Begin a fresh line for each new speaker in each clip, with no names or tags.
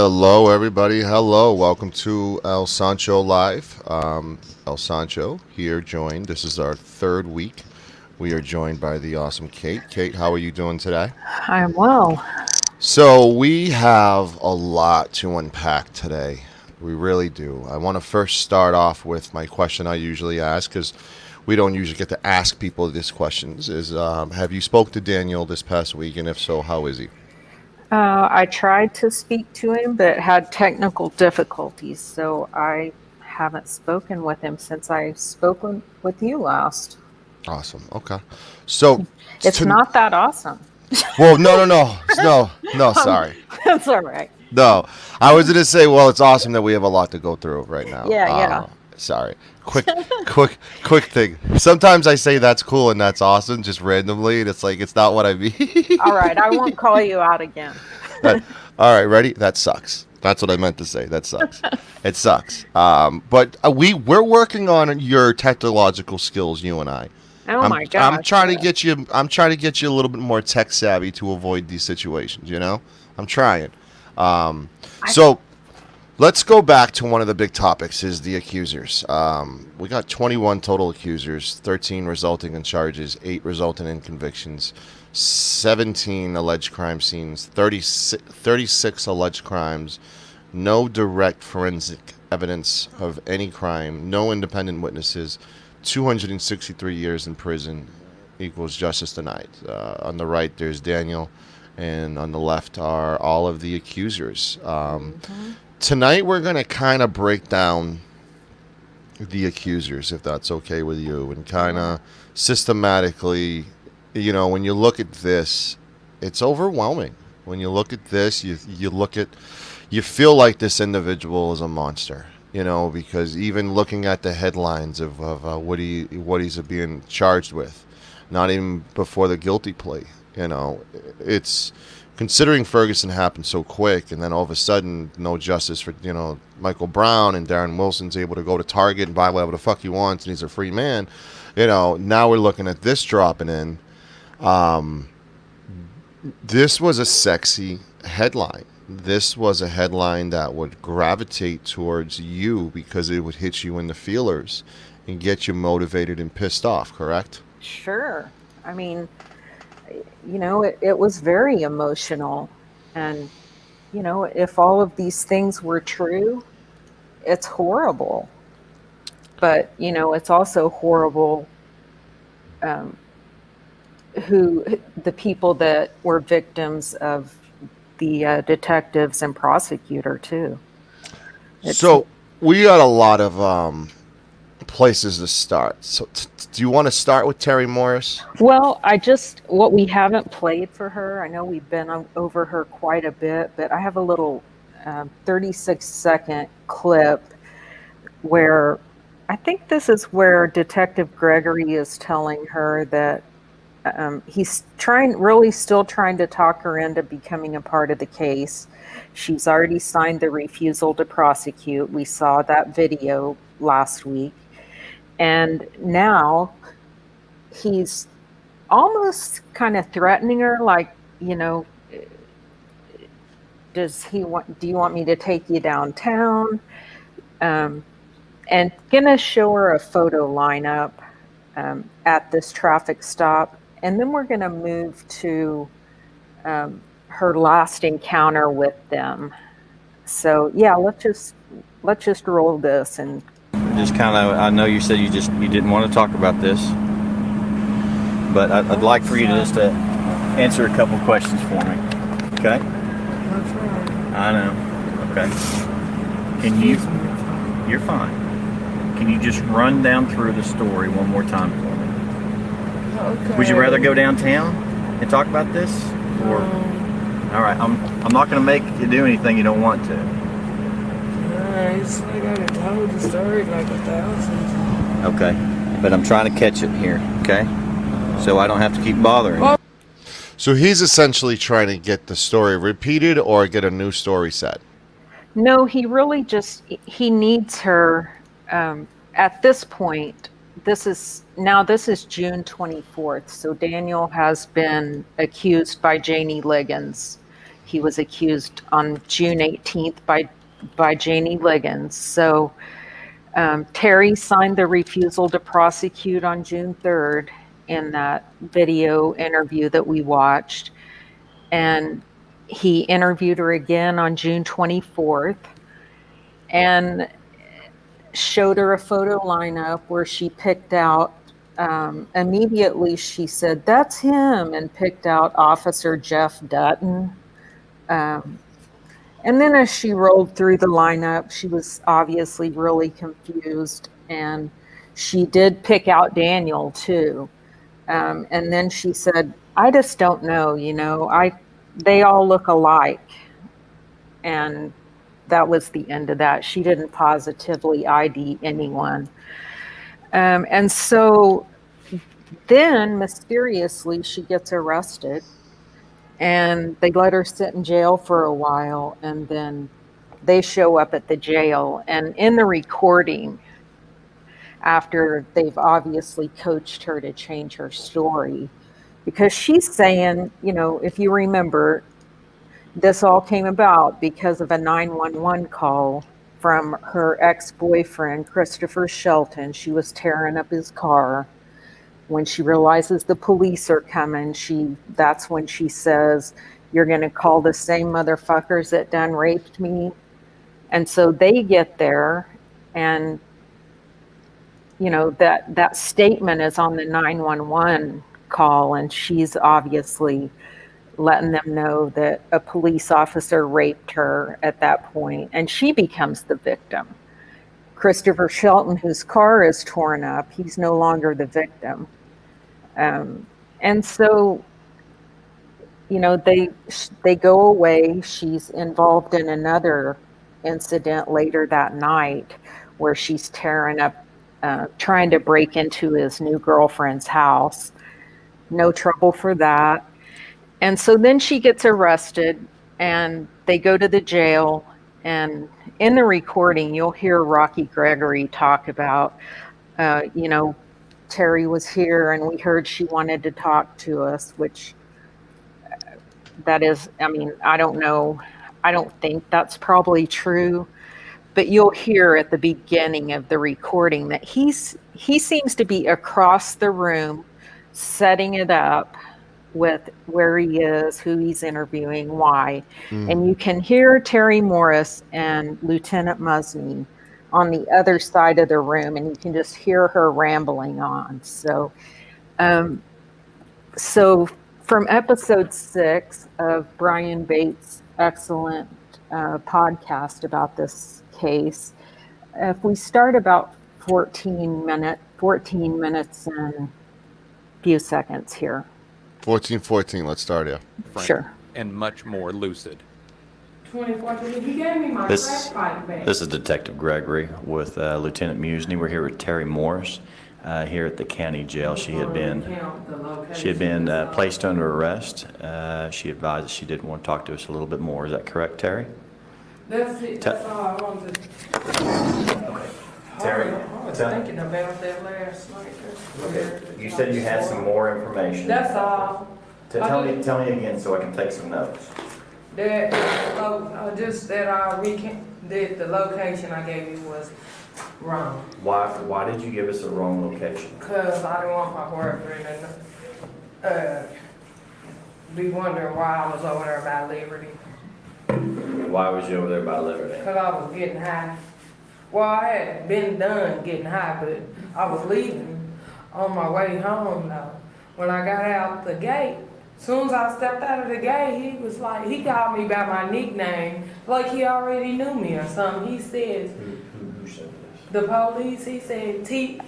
Hello, everybody. Hello. Welcome to El Sancho Live. El Sancho here joined. This is our third week. We are joined by the awesome Kate. Kate, how are you doing today?
I'm well.
So, we have a lot to unpack today. We really do. I want to first start off with my question I usually ask because we don't usually get to ask people these questions is have you spoke to Daniel this past week, and if so, how is he?
I tried to speak to him, but had technical difficulties, so I haven't spoken with him since I spoke with you last.
Awesome. Okay. So,
It's
to,
not that awesome.
well, no,
Um,
sorry.
that's all right.
No, I was gonna say, well, it's awesome that we have a lot to go through right now.
Yeah, yeah.
Sorry. Quick thing. Sometimes I say that's cool and that's awesome, just randomly, and it's like it's not what I mean.
All right, I won't call you out again.
That- all right, ready? That sucks. That's what I meant to say. That sucks. It sucks. But we're working on your technological skills, you and I.
Oh my
I'm
gosh.
trying to get you. I'm trying to get you a little bit more tech savvy to avoid these situations. I'm trying. Um,
I,
so let's go back to one of the big topics: is the accusers. We got 21 total accusers, 13 resulting in charges, 8 resulting in convictions, 17 alleged crime scenes, 36 alleged crimes, no direct forensic evidence of any crime, no independent witnesses, 263 years in prison equals justice denied. On the right, there's Daniel, and on the left are all of the accusers.
Mhm.
Tonight, we're going to kind of break down the accusers, if that's okay with you, and kind
Yeah.
of systematically, when you look at this, it's overwhelming. When you look at this, you feel like this individual is a monster. Because even looking at the headlines of what he's being charged with, not even before the guilty plea, it's considering Ferguson happened so quick, and then all of a sudden, no justice for Michael Brown, and Darren Wilson's able to go to Target and buy whatever the fuck he wants, and he's a free man. Now we're looking at this dropping in. Um, this was a sexy headline. This was a headline that would gravitate towards you because it would hit you in the feelers and get you motivated and pissed off, correct?
Sure. I mean, it was very emotional. And, if all of these things were true, it's horrible. But, it's also horrible um, who the people that were victims of the detectives and prosecutor too. It's
So we got a lot of places to start. So do you want to start with Terry Morris?
Well, what we haven't played for her. I know we've been over her quite a bit, but I have a little 36-second clip where I think this is where Detective Gregory is telling her that he's still trying to talk her into becoming a part of the case. She's already signed the refusal to prosecute. We saw that video last week. And now he's almost kind of threatening her, like, do you want me to take you downtown? Um, and gonna show her a photo lineup at this traffic stop. And then we're gonna move to her last encounter with them. So yeah, let's just roll this. And
Just kind of, I know you said you didn't want to talk about this, but I'd like for you to just answer a couple questions for me. Okay? I know. Okay. Can you? You're fine. Can you just run down through the story one more time for me?
Okay.
Would you rather go downtown and talk about this, or? All right. I'm not going to make you do anything you don't want to.
It's like I done told the story like 1,000 times.
Okay. But I'm trying to catch it here. Okay. So I don't have to keep bothering you.
So he's essentially trying to get the story repeated or get a new story set.
no, he needs her at this point. This is June 24th. So Daniel has been accused by Janie Liggins. he was accused on June 18th by Janie Liggins. So Terry signed the refusal to prosecute on June 3rd in that video interview that we watched. And he interviewed her again on June 24th and showed her a photo lineup where she picked out, immediately she said, "That's him," and picked out Officer Jeff Dutton. And then as she rolled through the lineup, she was obviously really confused. And she did pick out Daniel too. And then she said, "I just don't know, they all look alike." And that was the end of that. She didn't positively ID anyone. And so then mysteriously she gets arrested. And they let her sit in jail for a while, and then they show up at the jail. And in the recording, after they've obviously coached her to change her story, because she's saying, if you remember, this all came about because of a 911 call from her ex-boyfriend, Christopher Shelton. She was tearing up his car. When she realizes the police are coming, that's when she says, "You're going to call the same motherfuckers that done raped me." And so they get there, and that statement is on the 911 call, and she's obviously letting them know that a police officer raped her at that point, and she becomes the victim. Christopher Shelton, whose car is torn up, he's no longer the victim. And so, they go away. She's involved in another incident later that night where she's tearing up, trying to break into his new girlfriend's house. No trouble for that. And so then she gets arrested, and they go to the jail. And in the recording, you'll hear Rocky Gregory talk about, Terry was here and we heard she wanted to talk to us, which that is, I don't know. I don't think that's probably true, but you'll hear at the beginning of the recording that he seems to be across the room setting it up with where he is, who he's interviewing, why. And you can hear Terry Morris and Lieutenant Musney on the other side of the room, and you can just hear her rambling on. So from episode 6 of Brian Bates' excellent podcast about this case, if we start about 14 minutes and a few seconds here.
14:14. Let's start here.
Frank,
Sure.
And much more lucid.
2014. He gave me my
This
crack pipe back.
this is Detective Gregory with Lieutenant Musney. We're here with Terry Morris here at the county jail. She had been placed under arrest. She advised that she didn't want to talk to us a little bit more. Is that correct, Terry?
That's it. That's all I wanted to.
Okay. Terry,
I was thinking about that last night.
you said you had some more information.
That's all.
Tell me again so I can take some notes.
That that the location I gave you was wrong.
Why did you give us a wrong location?
Cause I didn't want my boyfriend to be wondering why I was over there by Liberty.
Why was you over there by Liberty?
Cause I was getting high. Well, I had been done getting high, but I was leaving on my way home though. When I got out the gate, soon as I stepped out of the gate, he was like, he called me by my nickname, like he already knew me or something. He says,
Who said this?
the police, he said TT.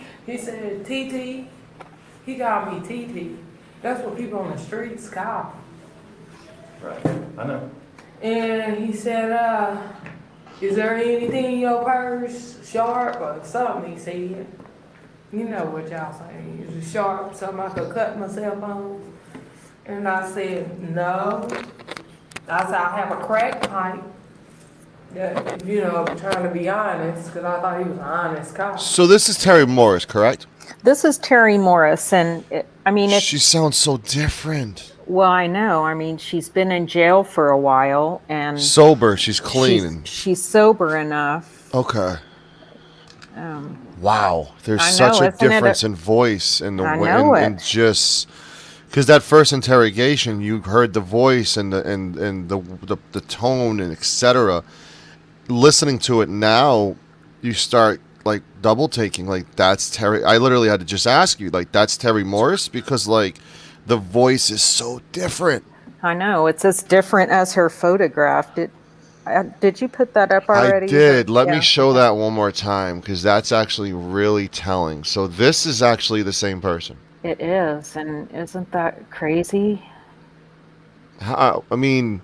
He called me TT. That's what people on the streets call me.
Right, I know.
And he said, is there anything in your purse, sharp or something? He said, you know what y'all saying, is it sharp, something I could cut myself on? And I said, no. I said, I have a crack pipe. That, trying to be honest, because I thought he was an honest cop.
So this is Terry Morris, correct?
This is Terry Morris, and
She sounds so different.
Well, I know. I mean, she's been in jail for a while, and
Sober, she's clean.
she's sober enough.
Okay.
Um,
Wow, there's
I
such
know,
a
isn't it
difference in voice and the
I
way,
know
and
it.
just because that first interrogation, you heard the voice and the tone and etc. Listening to it now, you start like double taking. Like that's Terry. I literally had to just ask you, like that's Terry Morris, because like the voice is so different.
I know. It's as different as her photograph. Did you put that up
I
already?
did. Let me
Yeah.
show
Okay.
that one more time because that's actually really telling. So this is actually the same person.
It is, and isn't that crazy?
I mean,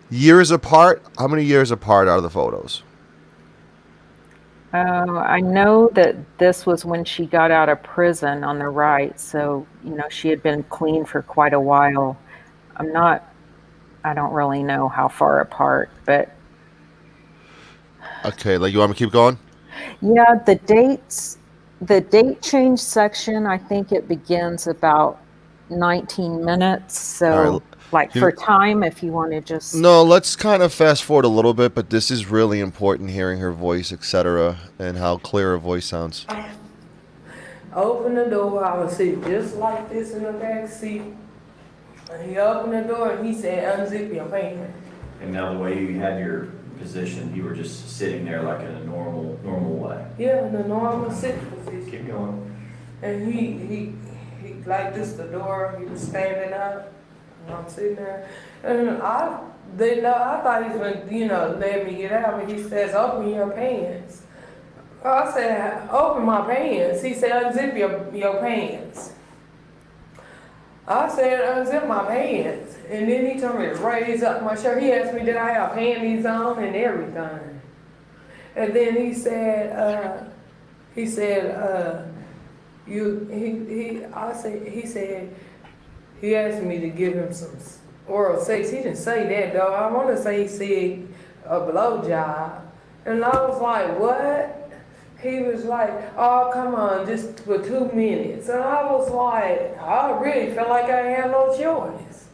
years apart. How many years apart are the photos?
I know that this was when she got out of prison on the right, so she had been clean for quite a while. I'm not. I don't really know how far apart, but
Okay, like you want me to keep going?
yeah, the date change section, I think it begins about 19 minutes.
All right.
So, like
You,
for time, if you want to just,
no, let's kind of fast forward a little bit, but this is really important, hearing her voice, etc., and how clear her voice sounds.
Open the door, I was sitting just like this in the back seat. And he opened the door and he said, unzip your pants.
And now the way you had your position, you were just sitting there like in a normal way.
Yeah, in the normal sitting position.
Keep going.
And he like this the door, he was standing up, and I'm sitting there. And I didn't know, I thought he was gonna, let me get out, but he says, open your pants. I said, open my pants. He said, unzip your pants. I said, unzip my pants. And then he told me to raise up my shirt. He asked me, did I have panties on and everything. And then he said, he asked me to give him some oral sex. He didn't say that though. I want to say he said a blowjob. And I was like, what? He was like, oh, come on, just for 2 minutes. And I was like, I really felt like I had no choice.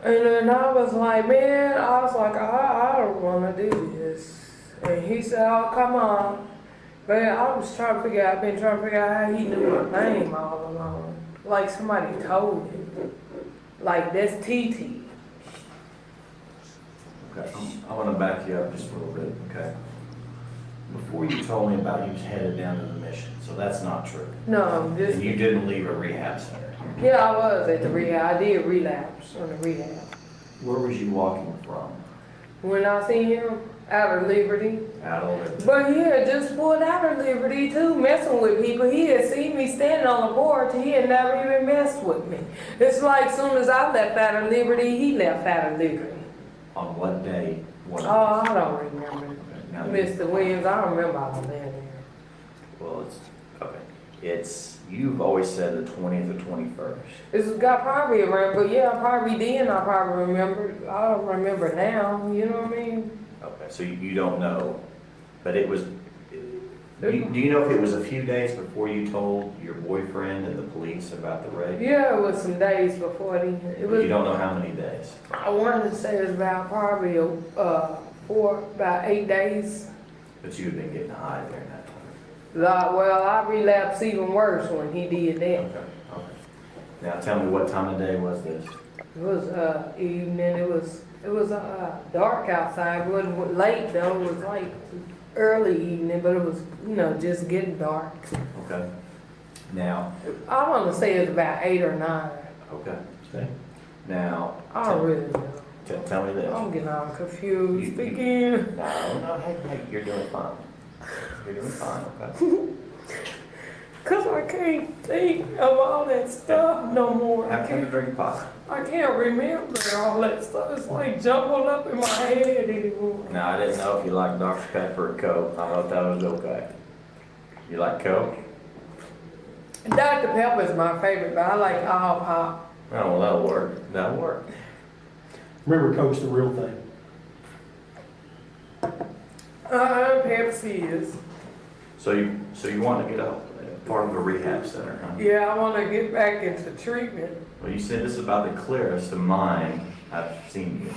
And then I was like, man, I don't want to do this. And he said, oh, come on. But I was trying to figure out, I've been trying to figure out how he knew my name all along. Like somebody told him. Like, that's TT.
Okay, I want to back you up just a little bit, okay? Before you told me about he was headed down to the mission, so that's not true.
No, just,
And you didn't leave a rehab center.
yeah, I was at the rehab. I did relapse on the rehab.
Where was you walking from?
When I seen him, out of Liberty.
Out of Liberty.
But he had just pulled out of Liberty too, messing with people. He had seen me standing on the porch. He had never even messed with me. It's like soon as I left out of Liberty, he left out of Liberty.
On what day?
Oh, I don't remember.
Okay, now,
Mr. Williams, I don't remember all that.
well, you've always said the 20th or 21st.
It's got probably around, but yeah, probably then I probably remember. I don't remember now, you know what I mean?
Okay, so you don't know, but it was, do you know if it was a few days before you told your boyfriend and the police about the rape?
Yeah, it was some days before then. It was,
You don't know how many days?
I wanted to say it was about probably about 8 days.
But you had been getting high during that time.
Well, I relapsed even worse when he did that.
Okay. Now tell me, what time of day was this?
It was evening. It was dark outside. It wasn't late though. It was like early evening, but it was just getting dark.
Okay. Now.
I want to say it was about 8 or 9.
Okay. Okay. Now.
I don't really know.
Tell me this.
I'm getting all confused again.
No, hey, you're doing fine. You're doing fine, okay?
Cause I can't think of all that stuff no more.
Have to drink pot.
I can't remember all that stuff. It's like jumbled up in my head anymore.
Now, I didn't know if you liked Dr. Pepper or Coke. I thought that was okay. You like Coke?
Dr. Pepper's my favorite, but I like all pop.
Oh, well, that'll work. That'll work.
Remember, Coach, the real thing.
Pepsi is.
So you want to get off of that? part of a rehab center, huh?
Yeah, I want to get back into treatment.
Well, you said this is about the clearest of mine I've seen you.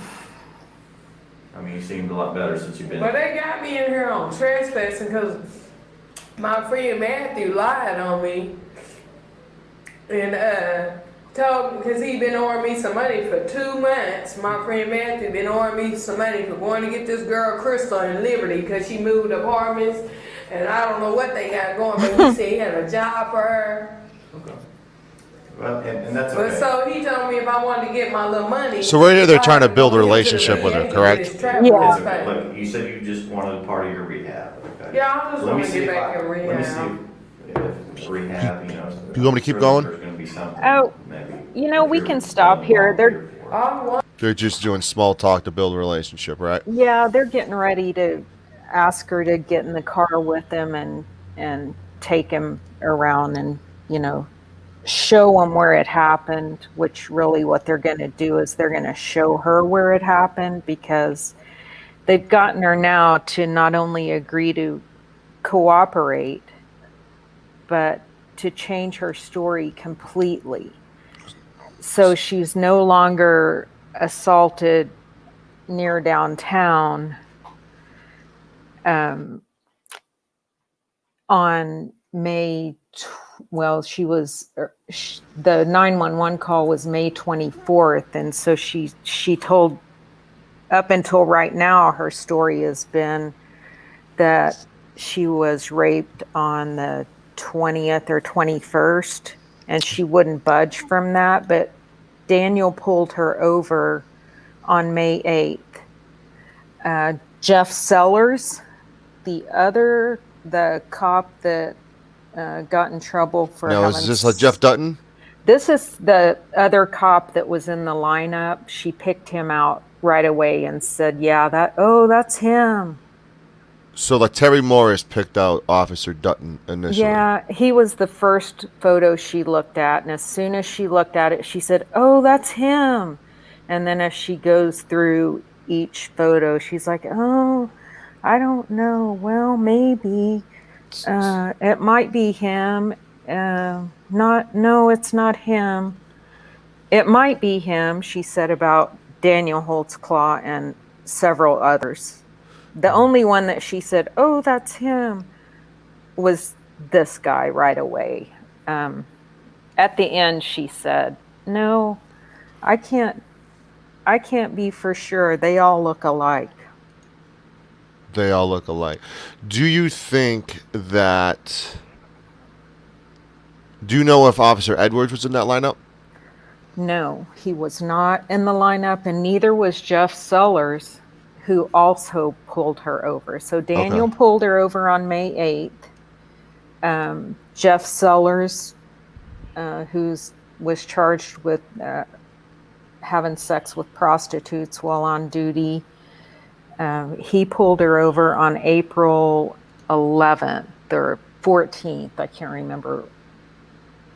I mean, you seemed a lot better since you've been.
But they got me in here on trespassing because my friend Matthew lied on me and told me, because he been owing me some money for 2 months. My friend Matthew been owing me some money for going to get this girl Crystal in Liberty because she moved apartments, and I don't know what they got going, but he said he had a job for her.
Okay. Well, and that's
But
okay.
so he told me if I wanted to get my little money.
So right here they're trying to
I
build a
go into the
relationship with her,
rehab
correct?
and get his travel
Yeah.
It's okay.
paid.
Look, you said you just wanted a part of your rehab. Okay.
Yeah, I just
Let me
want to
see
get
if
back in
Let me
rehab.
see if rehab, you know.
You want me to keep
I'm sure
going?
There's going to be something.
Oh,
maybe.
you know, we
If
can
you're
stop here.
volunteer for it.
I want
They're just doing small talk to build a relationship, right?
Yeah, they're getting ready to ask her to get in the car with them and take him around and, you know, show him where it happened, which really what they're going to do is they're going to show her where it happened, because they've gotten her now to not only agree to cooperate, but to change her story completely. So she's no longer assaulted near downtown on she was, the 911 call was May 24th. And so she told, up until right now, her story has been that she was raped on the 20th or 21st, and she wouldn't budge from that. But Daniel pulled her over on May 8th. Jeff Sellers, the cop that got in trouble for
Now,
having...
is this like Jeff Dutton?
This is the other cop that was in the lineup. She picked him out right away and said, yeah, that's him.
So like Terry Morris picked out Officer Dutton initially.
Yeah, he was the first photo she looked at. And as soon as she looked at it, she said, oh, that's him. And then as she goes through each photo, she's like, oh, I don't know. Well, maybe. It might be him. No, it's not him. It might be him, she said about Daniel Holtzclaw and several others. The only one that she said, oh, that's him, was this guy right away. At the end, she said, no, I can't be for sure. They all look alike.
They all look alike. Do you think that... Do you know if Officer Edwards was in that lineup?
No, he was not in the lineup, and neither was Jeff Sellers, who also pulled her over. So Daniel pulled her over on May 8th. Jeff Sellers, who was charged with having sex with prostitutes while on duty, he pulled her over on April 11th or 14th. I can't remember.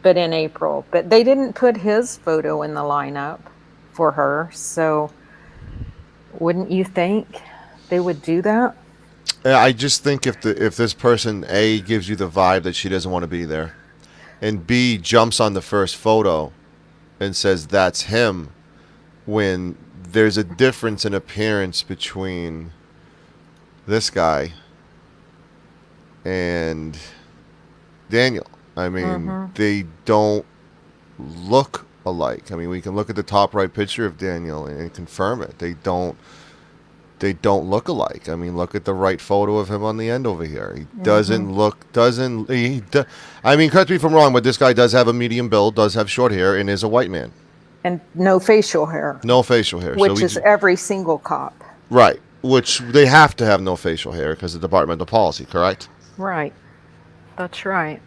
But in April. But they didn't put his photo in the lineup for her. So wouldn't you think they would do that?
I just think if this person, A, gives you the vibe that she doesn't want to be there, and B, jumps on the first photo and says that's him, when there's a difference in appearance between this guy and Daniel. I mean, they don't look alike. I mean, we can look at the top right picture of Daniel and confirm it. They don't look alike. I mean, look at the right photo of him on the end over here. He doesn't look, I mean, correct me if I'm wrong, but this guy does have a medium build, does have short hair, and is a white man.
And no facial hair.
No facial hair.
Which is every single cop.
Right. Which they have to have no facial hair because of departmental policy, correct?
Right. That's right.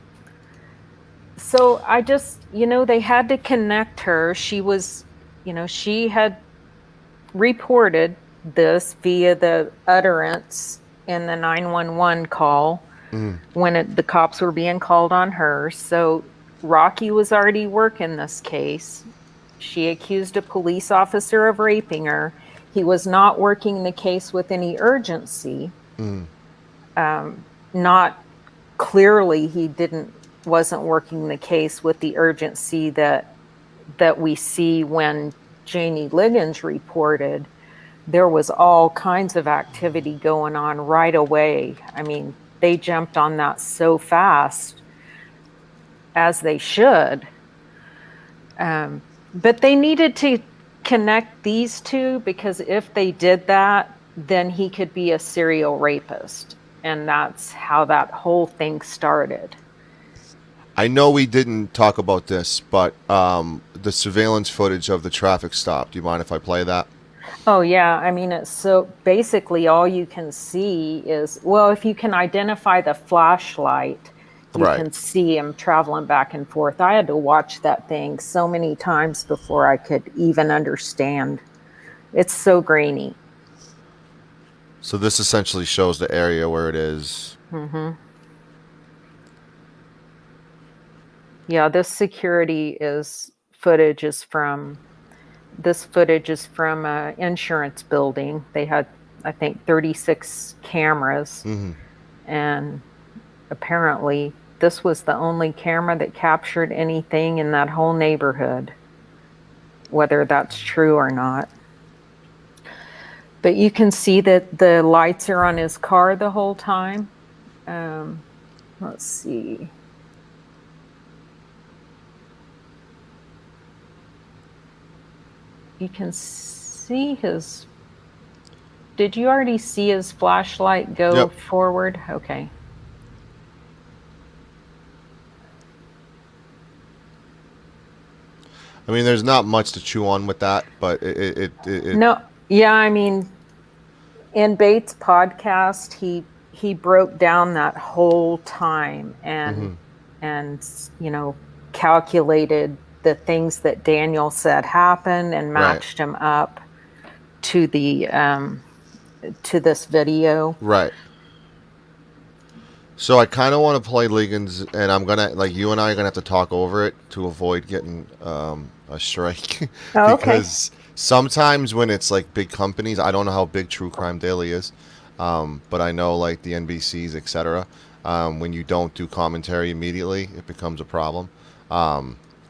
So I just, they had to connect her. She was, she had reported this via the utterance in the 911 call when the cops were being called on her. So Rocky was already working this case. She accused a police officer of raping her. He was not working the case with any urgency. Not clearly he didn't wasn't working the case with the urgency that we see when Janie Liggins reported. There was all kinds of activity going on right away. I mean, they jumped on that so fast, as they should. But they needed to connect these two, because if they did that, then he could be a serial rapist. And that's how that whole thing started.
I know we didn't talk about this, but the surveillance footage of the traffic stop. Do you mind if I play that?
Oh, yeah. I mean, it's so basically all you can see is, well, if you can identify the flashlight, you
Right.
can see him traveling back and forth. I had to watch that thing so many times before I could even understand. It's so grainy.
So this essentially shows the area where it is.
Mm-hmm. Yeah, this footage is from an insurance building. They had, I think, 36 cameras.
Mm-hmm.
And apparently this was the only camera that captured anything in that whole neighborhood, whether that's true or not. But you can see that the lights are on his car the whole time. Let's see. You can see his... Did you already see his flashlight go
Yep.
forward? Okay.
I mean, there's not much to chew on with that, but it
No, yeah, I mean, in Bates' podcast, he broke down that whole time and calculated the things that Daniel said happened and matched him up to the to this video.
Right. So I kind of want to play Liggins, and I'm gonna, like, you and I are gonna have to talk over it to avoid getting a strike.
Oh, okay.
Because sometimes when it's like big companies, I don't know how big True Crime Daily is, but I know like the NBCs, etc. When you don't do commentary immediately, it becomes a problem.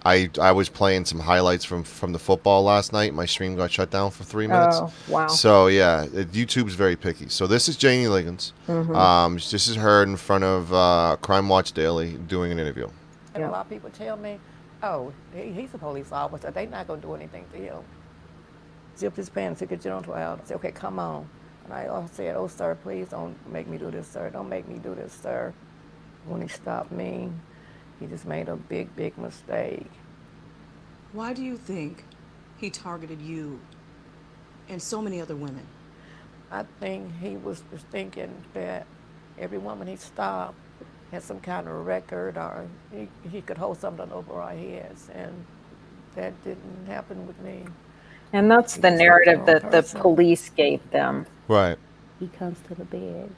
I was playing some highlights from the football last night. My stream got shut down for 3 minutes.
Oh, wow.
So yeah, YouTube's very picky. So this is Janie Liggins. This is her in front of Crime Watch Daily doing an interview.
And a lot of people tell me, oh, he's a police officer. They're not going to do anything to him. Zipped his pants, took a gentle out. I said, okay, come on. And I said, oh, sir, please don't make me do this, sir. Don't make me do this, sir. When he stopped me, he just made a big, big mistake.
Why do you think he targeted you and so many other women?
I think he was just thinking that every woman he stopped had some kind of record, or he could hold something over our heads, and that didn't happen with me.
And that's the narrative that the police gave them.
Right.
He comes to the bed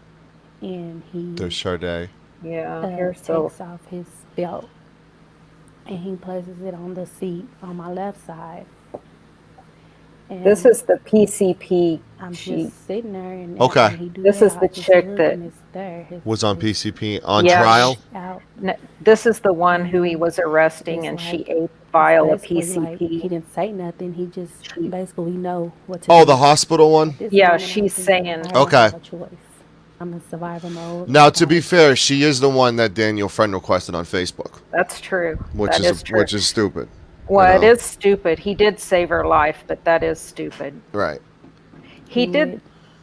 and he
There's Sade.
Yeah,
takes off his belt and he places it on the seat on my left side. And
this is the PCP
I'm
sheet.
just sitting there and
Okay.
after he do
This
that,
is
I
the
just
chick
look
that
and it's there.
Was on PCP on
Yeah.
trial.
Out.
This is the one who he was arresting, and she ate a vial of
Basically, like, he
PCP.
didn't say nothing. He just basically know what to do.
Oh, the hospital one.
This
Yeah,
moment,
she's
I think
saying-
I don't
Okay.
have a choice. I'm in survival mode.
Now, to be fair, she is the one that Daniel friend requested on Facebook,
That's true.
which
That
is
true.
which is stupid.
Well,
you know?
it is stupid. He did save her life, but that is stupid.
Right.
He did.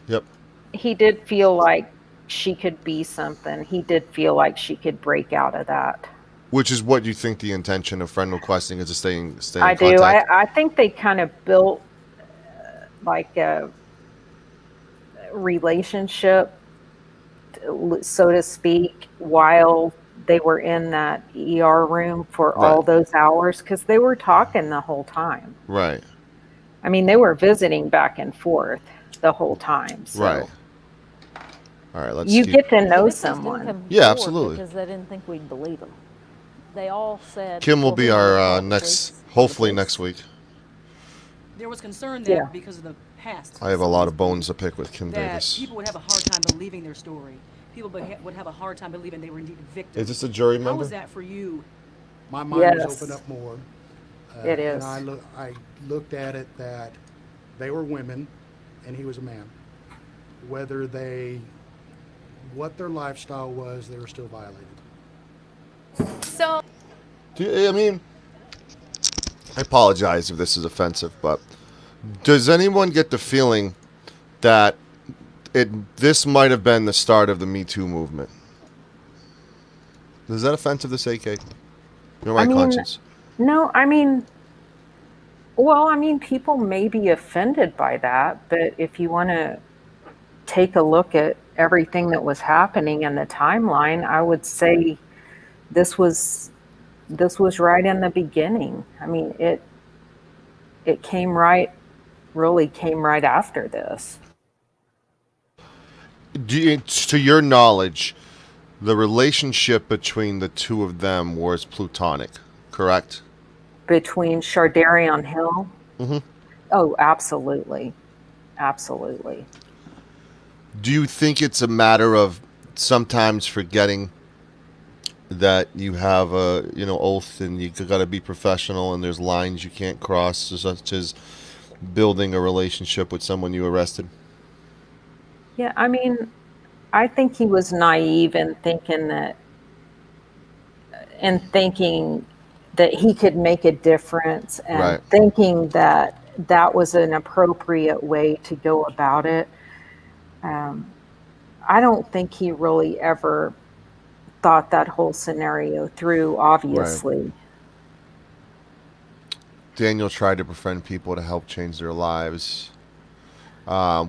Yep.
He did feel like she could be something. He did feel like she could break out of that.
Which is what you think the intention of friend requesting is to stay in
I do.
contact.
I think they kind of built like a relationship, so to speak, while they were in that ER room for all those hours, because they were talking the whole time.
Right.
I mean, they were visiting back and forth the whole time. So
Right. All right. Let's.
you
keep-
get to know
Witnesses didn't
someone.
come
Yeah,
forward
absolutely.
Because they didn't think we'd believe them. They all said
Kim will
well,
be
we
our
know
next,
police-
hopefully
police.
next week.
There was concern that
Yeah.
because of the past.
I have a lot of bones to pick with Kim
that
Davis.
people would have a hard time believing their story.
people would have a hard time believing they were indeed victims.
Is this a jury
How
member?
was that for you?
My mind was
Yes.
opened up more.
It is.
And I looked at it that they were women and he was a man. What their lifestyle was, they were still violated.
So
I mean, I apologize if this is offensive, but does anyone get the feeling that this might have been the start of the Me Too movement? Is that offensive to say, Kate? You're my conscience.
No, people may be offended by that, but if you want to take a look at everything that was happening in the timeline, I would say this was right in the beginning. I mean, it really came right after this.
To your knowledge, the relationship between the two of them was platonic, correct?
Between Shardarion Hill?
Mm-hmm.
Oh, absolutely. Absolutely.
Do you think it's a matter of sometimes forgetting that you have a oath and you got to be professional and there's lines you can't cross, such as building a relationship with someone you arrested?
Yeah, I think he was naive in thinking that he could make a difference, and
Right.
thinking that that was an appropriate way to go about it. I don't think he really ever thought that whole scenario through, obviously.
Daniel tried to befriend people to help change their lives.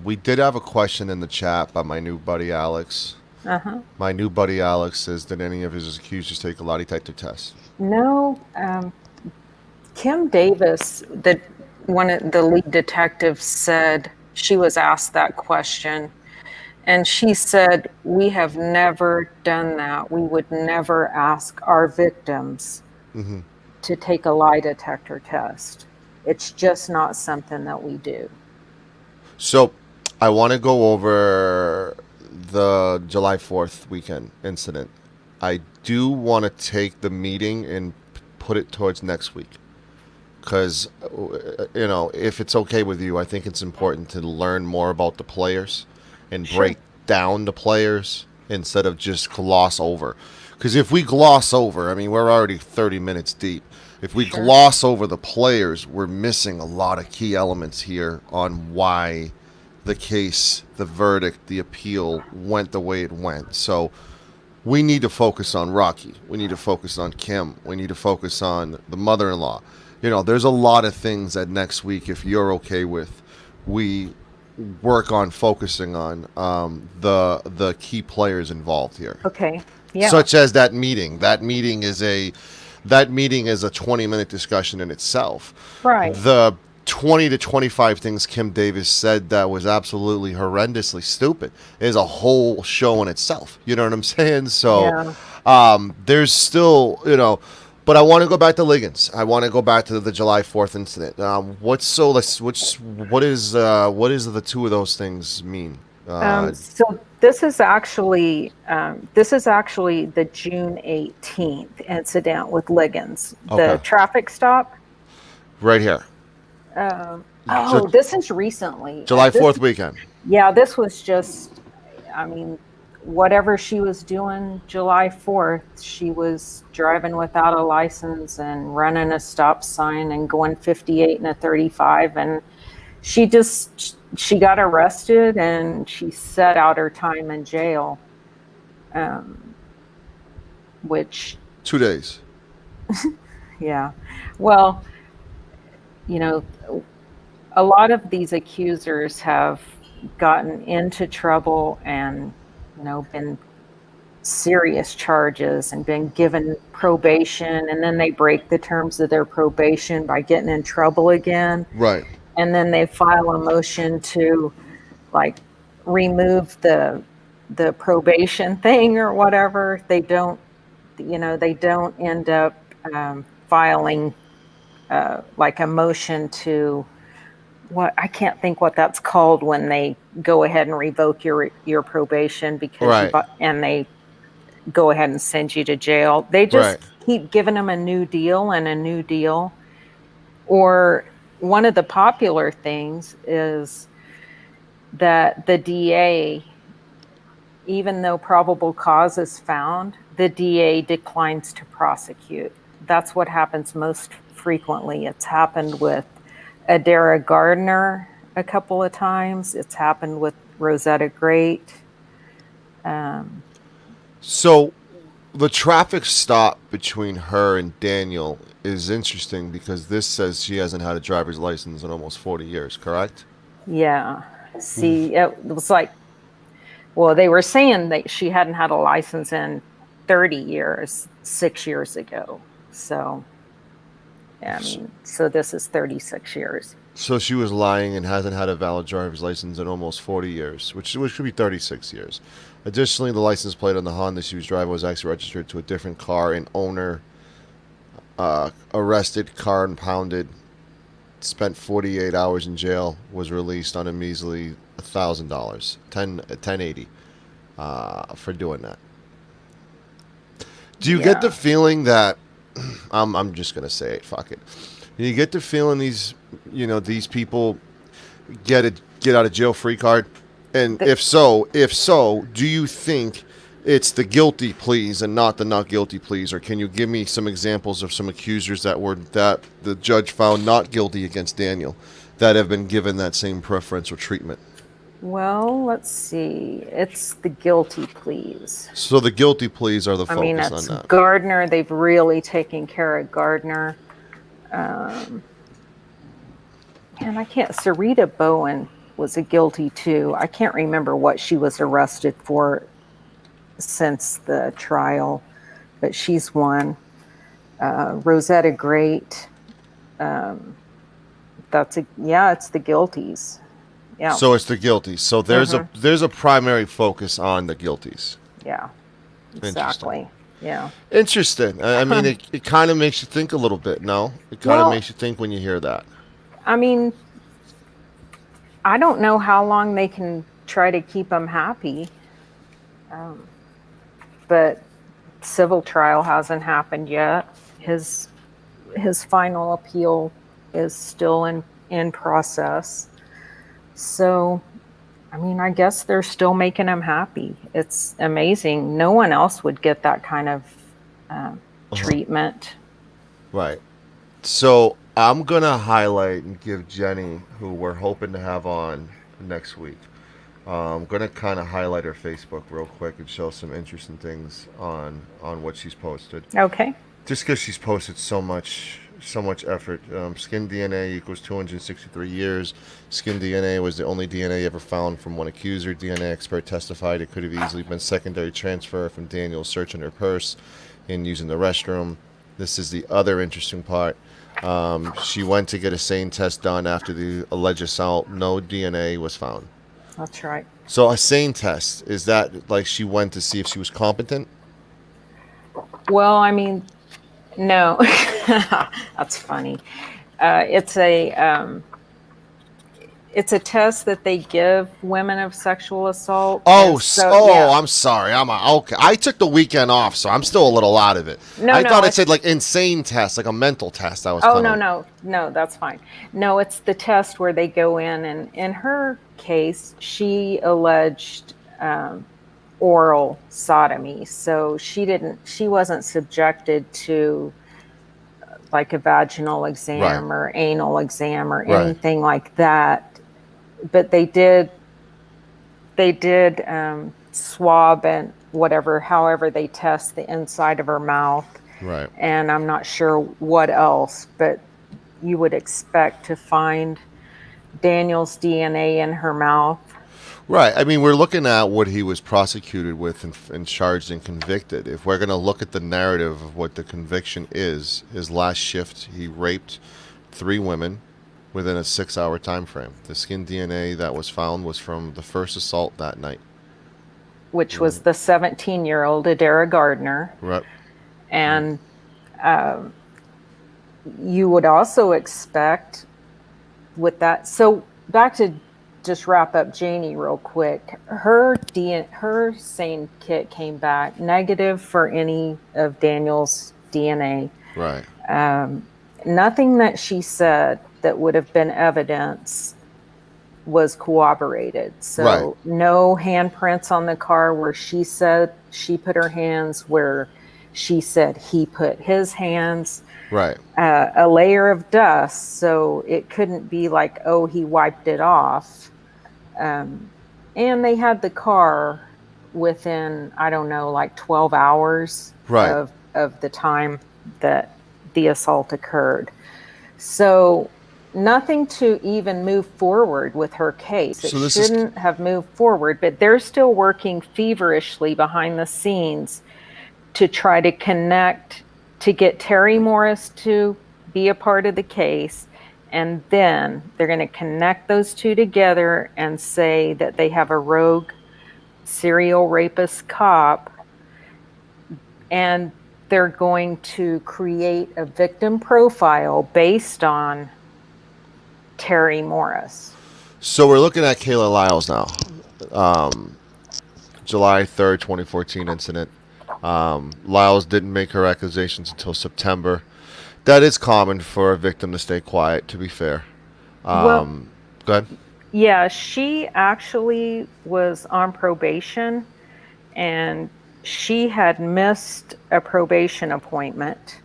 We did have a question in the chat by my new buddy Alex.
Uh-huh.
My new buddy Alex says, did any of his accusers take a lie detector test?
No, Kim Davis, one of the lead detectives, said she was asked that question, and she said, "We have never done that. We would never ask our victims to take a lie detector test. It's just not something that we do."
So I want to go over the July 4th weekend incident. I do want to take the meeting and put it towards next week. Because, if it's okay with you, I think it's important to learn more about the players and break down the players instead of just gloss over. Because if we gloss over, we're already 30 minutes deep. If we gloss over the players, we're missing a lot of key elements here on why the case, the verdict, the appeal went the way it went. So we need to focus on Rocky. We need to focus on Kim. We need to focus on the mother-in-law. There's a lot of things that next week, if you're okay with, we work on focusing on the key players involved here.
Okay. Yeah.
Such as that meeting. That meeting is a 20-minute discussion in itself.
Right.
The 20 to 25 things Kim Davis said that was absolutely horrendously stupid is a whole show in itself. You know what I'm saying? So there's still, but I want to go back to Liggins. I want to go back to the July 4th incident. What is the two of those things mean?
So this is actually the June 18th incident with Liggins, the traffic stop.
Right here.
This is recently.
July 4th weekend.
Yeah, this was just, whatever she was doing July 4th, she was driving without a license and running a stop sign and going 58 and a 35. And she got arrested and she sat out her time in jail, which...
2 days.
Yeah. Well, a lot of these accusers have gotten into trouble and, been serious charges and been given probation, and then they break the terms of their probation by getting in trouble again.
Right.
And then they file a motion to remove the probation thing or whatever. They don't end up filing a motion to what I can't think what that's called when they go ahead and revoke your probation because
Right.
and they go ahead and send you to jail. They just
Right.
keep giving them a new deal and a new deal. Or one of the popular things is that the DA, even though probable cause is found, the DA declines to prosecute. That's what happens most frequently. It's happened with Adara Gardner a couple of times. It's happened with Rosetta Great.
So the traffic stop between her and Daniel is interesting because this says she hasn't had a driver's license in almost 40 years, correct?
Yeah. See, it was like, well, they were saying that she hadn't had a license in 30 years, 6 years ago. So, yeah, I mean, so this is 36 years.
So she was lying and hasn't had a valid driver's license in almost 40 years, which could be 36 years. Additionally, the license plate on the Honda she was driving was actually registered to a different car, and owner arrested, car impounded, spent 48 hours in jail, was released on a measly $1,000, $1080 for doing that. Do you get the feeling that I'm just gonna say it, fuck it. You get the feeling these people get out of jail free card, and if so, do you think it's the guilty pleas and not the not guilty pleas, or can you give me some examples of some accusers that the judge found not guilty against Daniel that have been given that same preferential treatment?
Well, let's see. It's the guilty pleas.
So the guilty pleas are the
I mean,
focus
it's
on that.
Gardner. They've really taken care of Gardner. And I can't. Sarita Bowen was a guilty too. I can't remember what she was arrested for since the trial, but she's one. Rosetta Great. It's the guilties. Yeah.
So it's the guilties. So there's a primary focus on the guilties.
Yeah. Exactly. Yeah.
Interesting. I mean, it kind of makes you think a little bit, no? It kind of makes you think when you hear that.
I mean, I don't know how long they can try to keep him happy. But civil trial hasn't happened yet. His final appeal is still in process. So, I mean, I guess they're still making him happy. It's amazing. No one else would get that kind of treatment.
Right. So I'm going to highlight and give Jenny, who we're hoping to have on next week, I'm going to kind of highlight her Facebook real quick and show some interesting things on what she's posted.
Okay.
Just because she's posted so much effort. Skin DNA equals 263 years. Skin DNA was the only DNA ever found from one accuser. DNA expert testified it could have easily been secondary transfer from Daniel's searching her purse and using the restroom. This is the other interesting part. She went to get a SANE test done after the alleged assault. No DNA was found.
That's right.
So a SANE test, is that like she went to see if she was competent?
Well, I mean, no. That's funny. It's a test that they give women of sexual assault.
I'm sorry. Okay. I took the weekend off, so I'm still a little out of it. I thought it said like insane test, like a mental test.
No, that's fine. No, it's the test where they go in, and in her case, she alleged oral sodomy, so she wasn't subjected to like a vaginal exam or anal exam or anything like that. But they did swab and however they test the inside of her mouth.
Right.
And I'm not sure what else, but you would expect to find Daniel's DNA in her mouth.
Right. I mean, we're looking at what he was prosecuted with and charged and convicted. If we're going to look at the narrative of what the conviction is, his last shift, he raped 3 women within a 6-hour time frame. The skin DNA that was found was from the first assault that night,
which was the 17-year-old Adara Gardner.
Right.
And you would also expect with that. So back to just wrap up Janie real quick. Her SANE kit came back negative for any of Daniel's DNA.
Right.
Nothing that she said that would have been evidence was corroborated.
Right.
So no handprints on the car where she said she put her hands, where she said he put his hands.
Right.
A layer of dust, so it couldn't be like, oh, he wiped it off. And they had the car within, I don't know, like 12 hours
Right.
of the time that the assault occurred. So nothing to even move forward with her case. It
So this
shouldn't have moved forward, but they're still working feverishly behind the scenes to try to connect, to get Terry Morris to be a part of the case. And then they're going to connect those two together and say that they have a rogue serial rapist cop. And they're going to create a victim profile based on Terry Morris.
So we're looking at Kayla Lyles now. July 3rd, 2014 incident. Lyles didn't make her accusations until September. That is common for a victim to stay quiet, to be fair. Go ahead.
Yeah, she actually was on probation, and she had missed a probation appointment.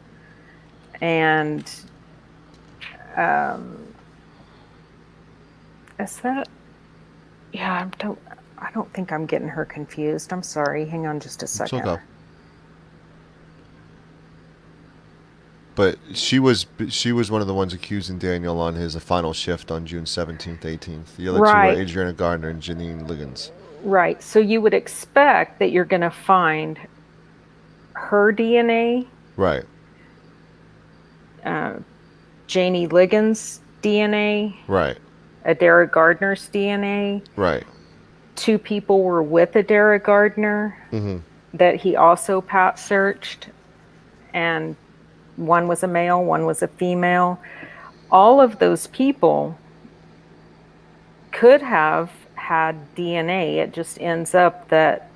And is that? Yeah, I don't think I'm getting her confused. I'm sorry. Hang on just a second.
It's okay. But she was one of the ones accusing Daniel on his final shift on June 17th, 18th. The other two
Right.
were Adriana Gardner and Janine Liggins.
Right. So you would expect that you're going to find her DNA,
Right.
Janie Liggins' DNA,
Right.
Adara Gardner's DNA.
Right.
Two people were with Adara Gardner that he also pat searched, and one was a male, one was a female. All of those people could have had DNA. It just ends up that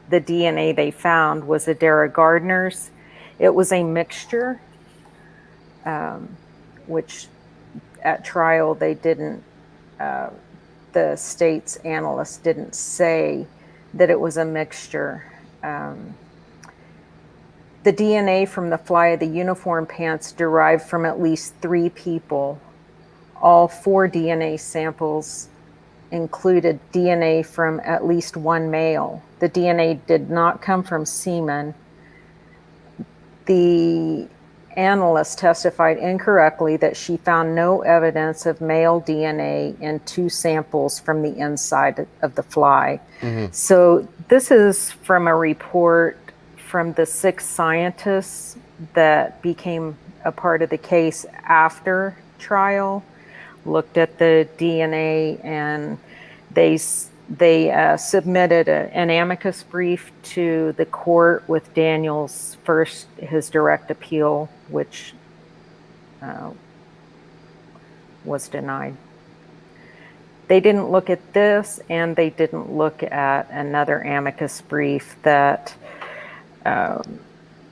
the DNA they found was Adara Gardner's. It was a mixture, which at trial they didn't, the state's analyst didn't say that it was a mixture. The DNA from the fly of the uniform pants derived from at least 3 people. All 4 DNA samples included DNA from at least 1 male. The DNA did not come from semen. The analyst testified incorrectly that she found no evidence of male DNA in 2 samples from the inside of the fly. So this is from a report from the 6 scientists that became a part of the case after trial, looked at the DNA, and they submitted an amicus brief to the court with Daniel's his direct appeal, which was denied. They didn't look at this, and they didn't look at another amicus brief that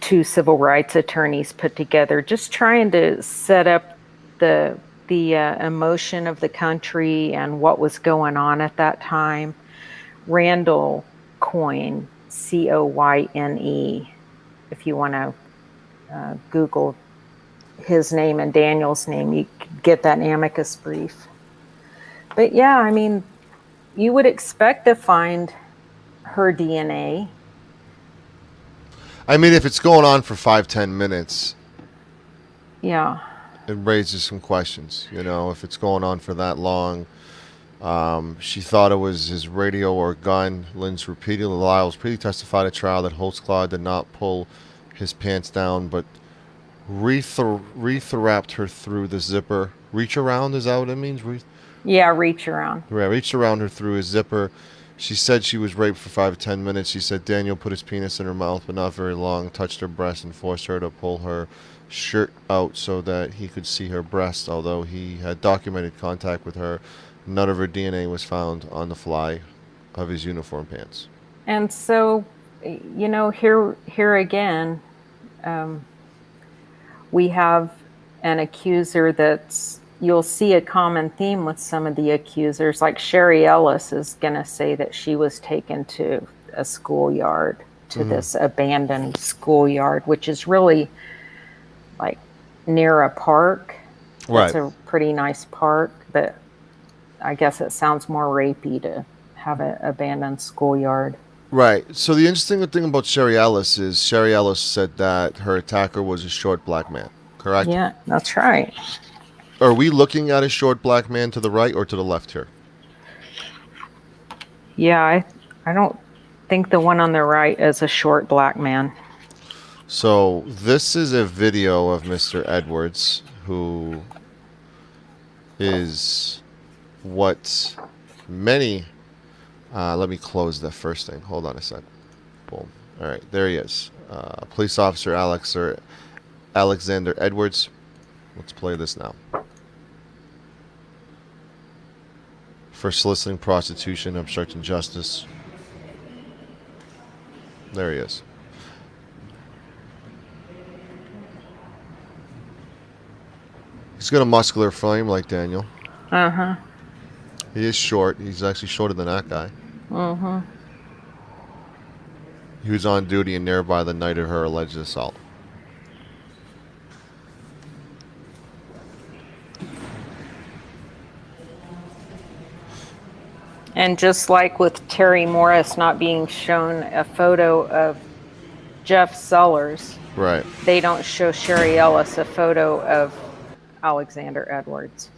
2 civil rights attorneys put together, just trying to set up the emotion of the country and what was going on at that time. Randall Coyne, Coyne, if you want to Google his name and Daniel's name, you get that amicus brief. But yeah, I mean, you would expect to find her DNA.
I mean, if it's going on for 5-10 minutes,
Yeah.
it raises some questions. You know, if it's going on for that long. She thought it was his radio or gun. Lyles repeatedly testified at trial that Holtzclaw did not pull his pants down, but wrapped her through the zipper. Reach around, is that what it means?
Yeah, reach around.
Reached around her through his zipper. She said she was raped for 5 to 10 minutes. She said Daniel put his penis in her mouth, but not very long, touched her breast, and forced her to pull her shirt out so that he could see her breast. Although he had documented contact with her, none of her DNA was found on the fly of his uniform pants.
And so, you know, here again, we have an accuser that's, you'll see a common theme with some of the accusers. Like Sherry Ellis is going to say that she was taken to a schoolyard, to this abandoned schoolyard, which is really like near a park.
Right.
It's a pretty nice park, but I guess it sounds more rapey to have an abandoned schoolyard.
Right. So the interesting thing about Sherry Ellis is Sherry Ellis said that her attacker was a short black man, correct?
Yeah, that's right.
Are we looking at a short black man to the right or to the left here?
Yeah, I don't think the one on the right is a short black man.
So this is a video of Mr. Edwards, who is what many... let me close the first thing. Hold on a sec. Boom. All right, there he is. Police officer Alexander Edwards. Let's play this now. For soliciting prostitution, obstructing justice. There he is. He's got a muscular frame like Daniel.
Uh-huh.
He is short. He's actually shorter than that guy.
Mm-hmm.
He was on duty and nearby the night of her alleged assault.
And just like with Terry Morris not being shown a photo of Jeff Sellers,
Right.
they don't show Sherry Ellis a photo of Alexander Edwards.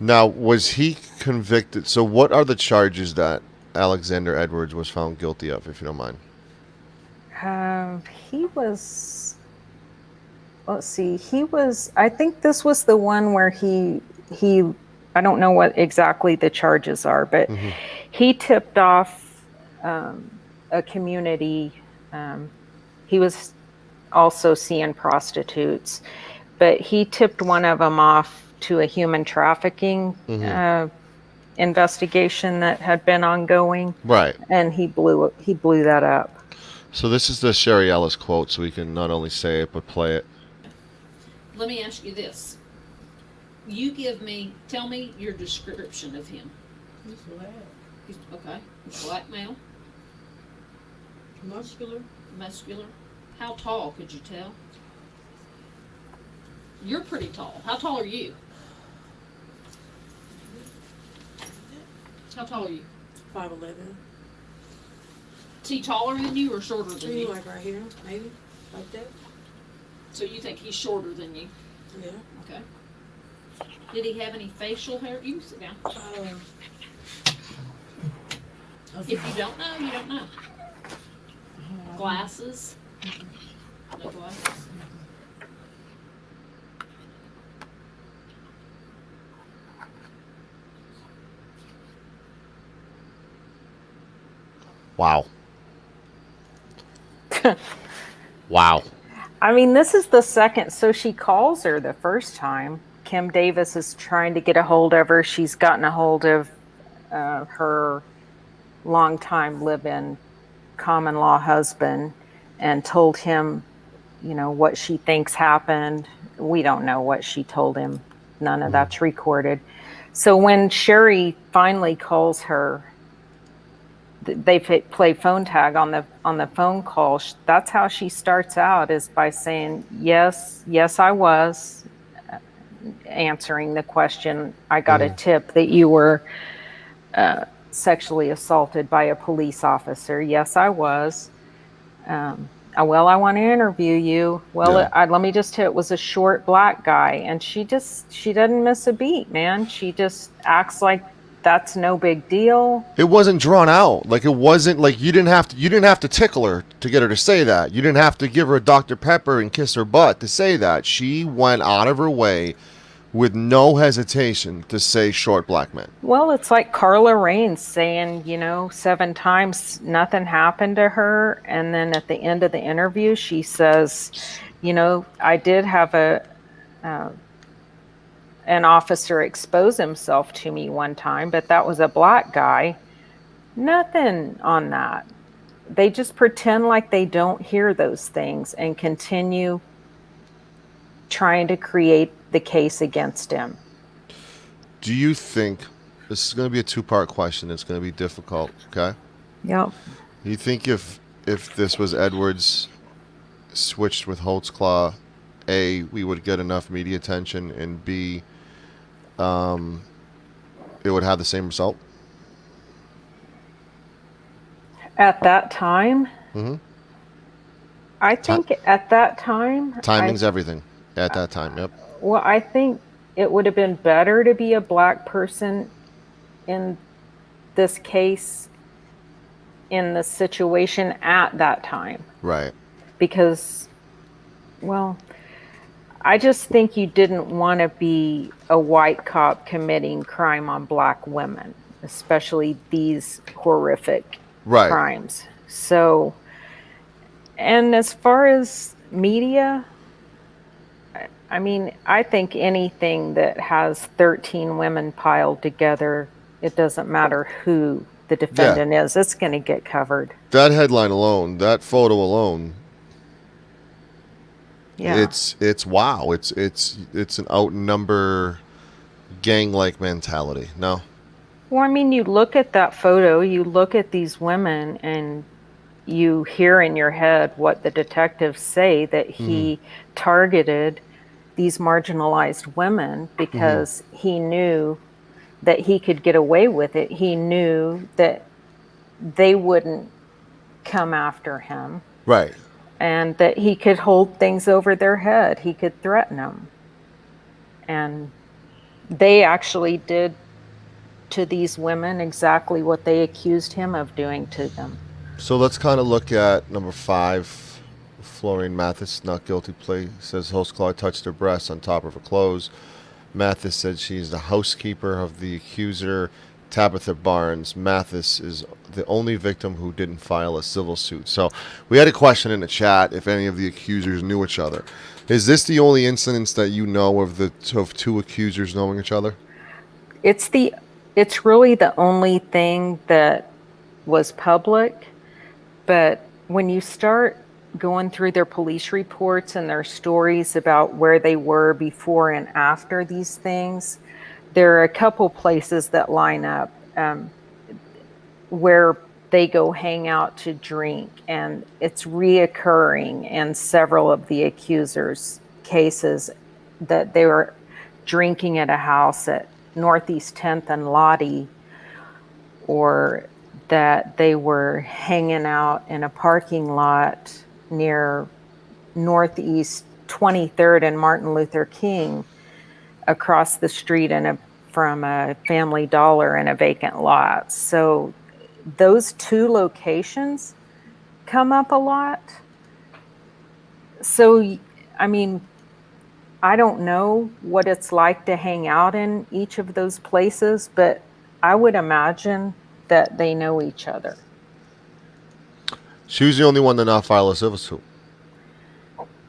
Now, was he convicted? So what are the charges that Alexander Edwards was found guilty of, if you don't mind?
He was, let's see, I think this was the one where he I don't know what exactly the charges are, but he tipped off a community. He was also seeing prostitutes, but he tipped one of them off to a human trafficking investigation that had been ongoing.
Right.
And he blew that up.
So this is the Sherry Ellis quote, so we can not only say it, but play it.
Let me ask you this. Tell me your description of him.
He's black.
Okay. He's black male,
Muscular.
muscular. How tall could you tell? You're pretty tall. How tall are you? How tall are you?
5'11".
Is he taller than you or shorter than
Maybe
you?
like right here, maybe like that.
So you think he's shorter than you?
Yeah.
Okay. Did he have any facial hair? You can sit down. If you don't know, you don't know. Glasses? No glasses.
Wow. Wow.
I mean, this is the second. So she calls her the first time. Kim Davis is trying to get a hold of her. She's gotten a hold of her longtime live-in common law husband and told him, you know, what she thinks happened. We don't know what she told him. None of that's recorded. So when Sherry finally calls her, they play phone tag on the phone call. That's how she starts out, is by saying, yes, I was answering the question. I got a tip that you were sexually assaulted by a police officer. Yes, I was. Well, I want to interview you. Well, let me just tell you, it was a short black guy. And she doesn't miss a beat, man. She just acts like that's no big deal.
It wasn't drawn out. Like, it wasn't like you didn't have to tickle her to get her to say that. You didn't have to give her a Dr. Pepper and kiss her butt to say that. She went out of her way with no hesitation to say short black men.
Well, it's like Carla Reigns saying, 7 times nothing happened to her. And then at the end of the interview, she says, I did have an officer expose himself to me one time, but that was a black guy. Nothing on that. They just pretend like they don't hear those things and continue trying to create the case against him.
Do you think, this is going to be a 2-part question, it's going to be difficult, okay?
Yep.
Do you think if this was Edwards switched with Holtzclaw, A, we would get enough media attention, and B, it would have the same result?
At that time,
Mm-hmm.
I think at that time...
Timing's everything at that time, yep.
Well, I think it would have been better to be a black person in this case, in the situation at that time.
Right.
Because, well, I just think you didn't want to be a white cop committing crime on black women, especially these horrific crimes. So, and as far as media, I mean, I think anything that has 13 women piled together, it doesn't matter who the defendant is, it's going to get covered.
That headline alone, that photo alone, it's wow. It's an outnumber gang-like mentality. No?
Well, I mean, you look at that photo, you look at these women, and you hear in your head what the detectives say, that he targeted these marginalized women because he knew that he could get away with it. He knew that they wouldn't come after him.
Right.
And that he could hold things over their head. He could threaten them. And they actually did to these women exactly what they accused him of doing to them.
So let's kind of look at number 5. Florine Mathis, not guilty plea, says Holtzclaw touched her breasts on top of her clothes. Mathis said she's the housekeeper of the accuser, Tabitha Barnes. Mathis is the only victim who didn't file a civil suit. So we had a question in the chat if any of the accusers knew each other. Is this the only incidence that you know of of 2 accusers knowing each other?
It's really the only thing that was public. But when you start going through their police reports and their stories about where they were before and after these things, there are a couple places that line up where they go hang out to drink, and it's reoccurring in several of the accusers' cases that they were drinking at a house at Northeast 10th and Lottie, or that they were hanging out in a parking lot near Northeast 23rd and Martin Luther King, across the street from a Family Dollar in a vacant lot. So those 2 locations come up a lot. So, I mean, I don't know what it's like to hang out in each of those places, but I would imagine that they know each other.
She was the only one to not file a civil suit.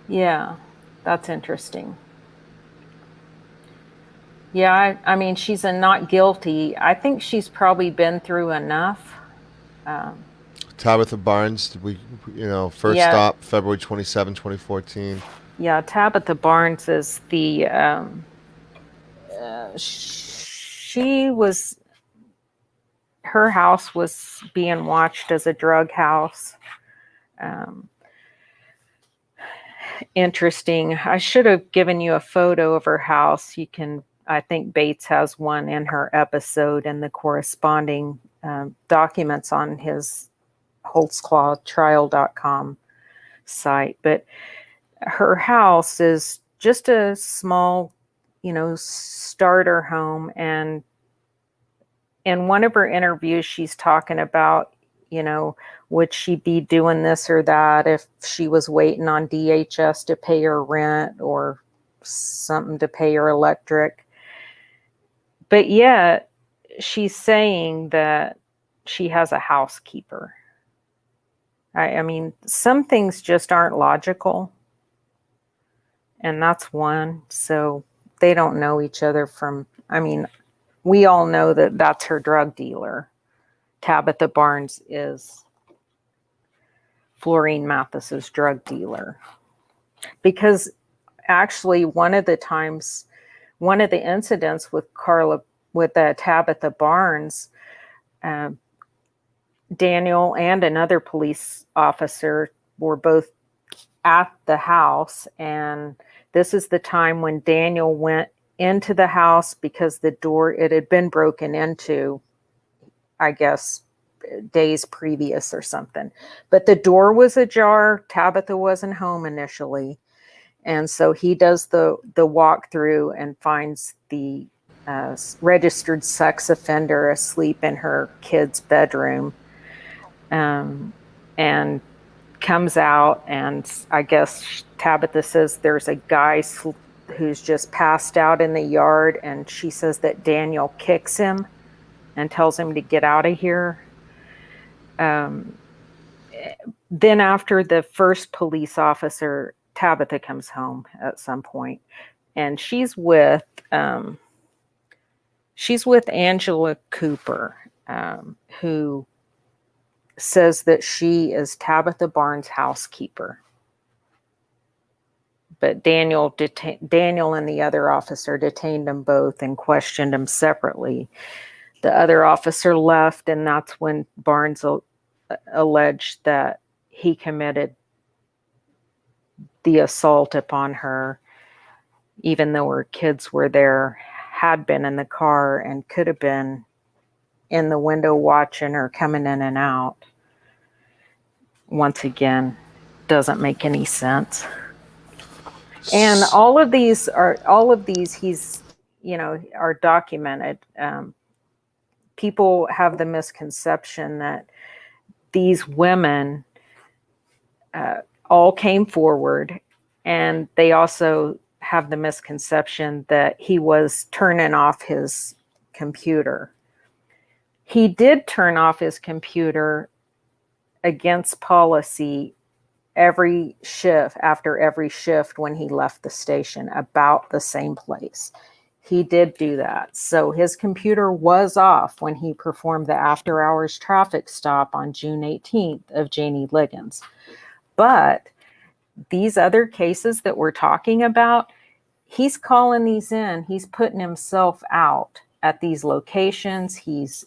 Yeah, that's interesting. Yeah, I mean, she's a not guilty. I think she's probably been through enough.
Tabitha Barnes, did we, first stop February 27, 2014.
Yeah, Tabitha Barnes is the, her house was being watched as a drug house. Interesting. I should have given you a photo of her house. I think Bates has one in her episode and the corresponding documents on his holtzclawtrial.com site. But her house is just a small, starter home. And in one of her interviews, she's talking about, would she be doing this or that if she was waiting on DHS to pay her rent or something to pay her electric. But yet she's saying that she has a housekeeper. I mean, some things just aren't logical. And that's one. So they don't know each other from, I mean, we all know that that's her drug dealer. Tabitha Barnes is Florine Mathis's drug dealer. Because actually one of the incidents with Tabitha Barnes, Daniel and another police officer were both at the house, and this is the time when Daniel went into the house because it had been broken into, I guess, days previous or something. But the door was ajar. Tabitha wasn't home initially. And so he does the walkthrough and finds the registered sex offender asleep in her kid's bedroom. And comes out, and I guess Tabitha says there's a guy who's just passed out in the yard, and she says that Daniel kicks him and tells him to get out of here. Then after the first police officer, Tabitha comes home at some point, and she's with Angela Cooper, who says that she is Tabitha Barnes' housekeeper. But Daniel and the other officer detained them both and questioned them separately. The other officer left, and that's when Barnes alleged that he committed the assault upon her, even though her kids were there, had been in the car, and could have been in the window watching her coming in and out. Once again, doesn't make any sense. And all of these are documented. People have the misconception that these women all came forward, and they also have the misconception that he was turning off his computer. He did turn off his computer against policy after every shift when he left the station, about the same place. He did do that. So his computer was off when he performed the after hours traffic stop on June 18th of Janie Liggins. But these other cases that we're talking about, he's calling these in. He's putting himself out at these locations.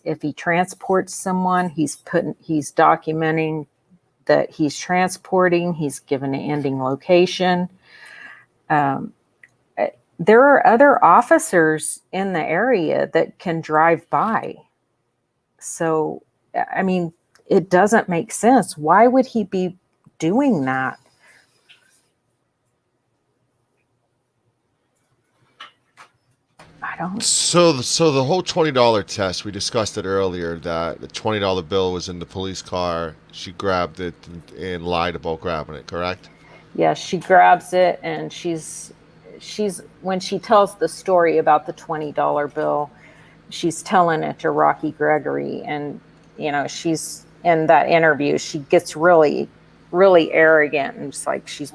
If he transports someone, he's documenting that he's transporting. He's given an ending location. There are other officers in the area that can drive by. So, I mean, it doesn't make sense. Why would he be doing that? I don't.
So the whole $20 test, we discussed it earlier, that the $20 bill was in the police car. She grabbed it and lied about grabbing it, correct?
Yeah, she grabs it, and she's when she tells the story about the $20 bill, she's telling it to Rocky Gregory, and she's in that interview, she gets really, really arrogant, and it's like she's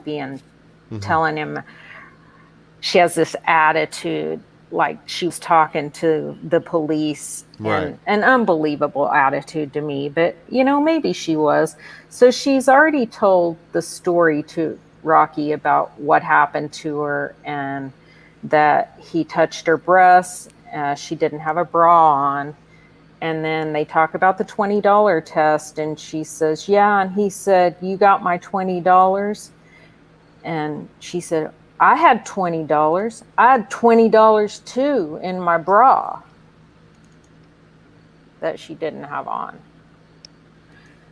telling him, she has this attitude like she was talking to the police,
right.
An unbelievable attitude to me, but maybe she was. So she's already told the story to Rocky about what happened to her, and that he touched her breasts. She didn't have a bra on. And then they talk about the $20 test, and she says, yeah. And he said, you got my $20? And she said, I had $20. I had $20 too in my bra that she didn't have on.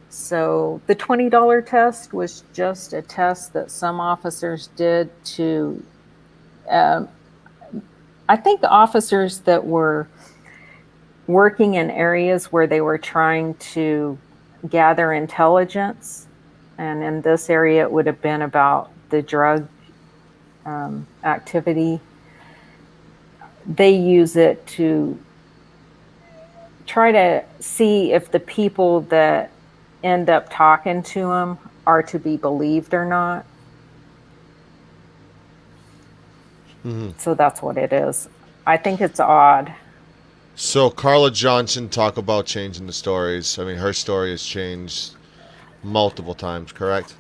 So the $20 test was just a test that some officers did to, I think officers that were working in areas where they were trying to gather intelligence. And in this area, it would have been about the drug activity. They use it to try to see if the people that end up talking to him are to be believed or not. So that's what it is. I think it's odd.
So Carla Johnson, talk about changing the stories. I mean, her story has changed multiple times, correct?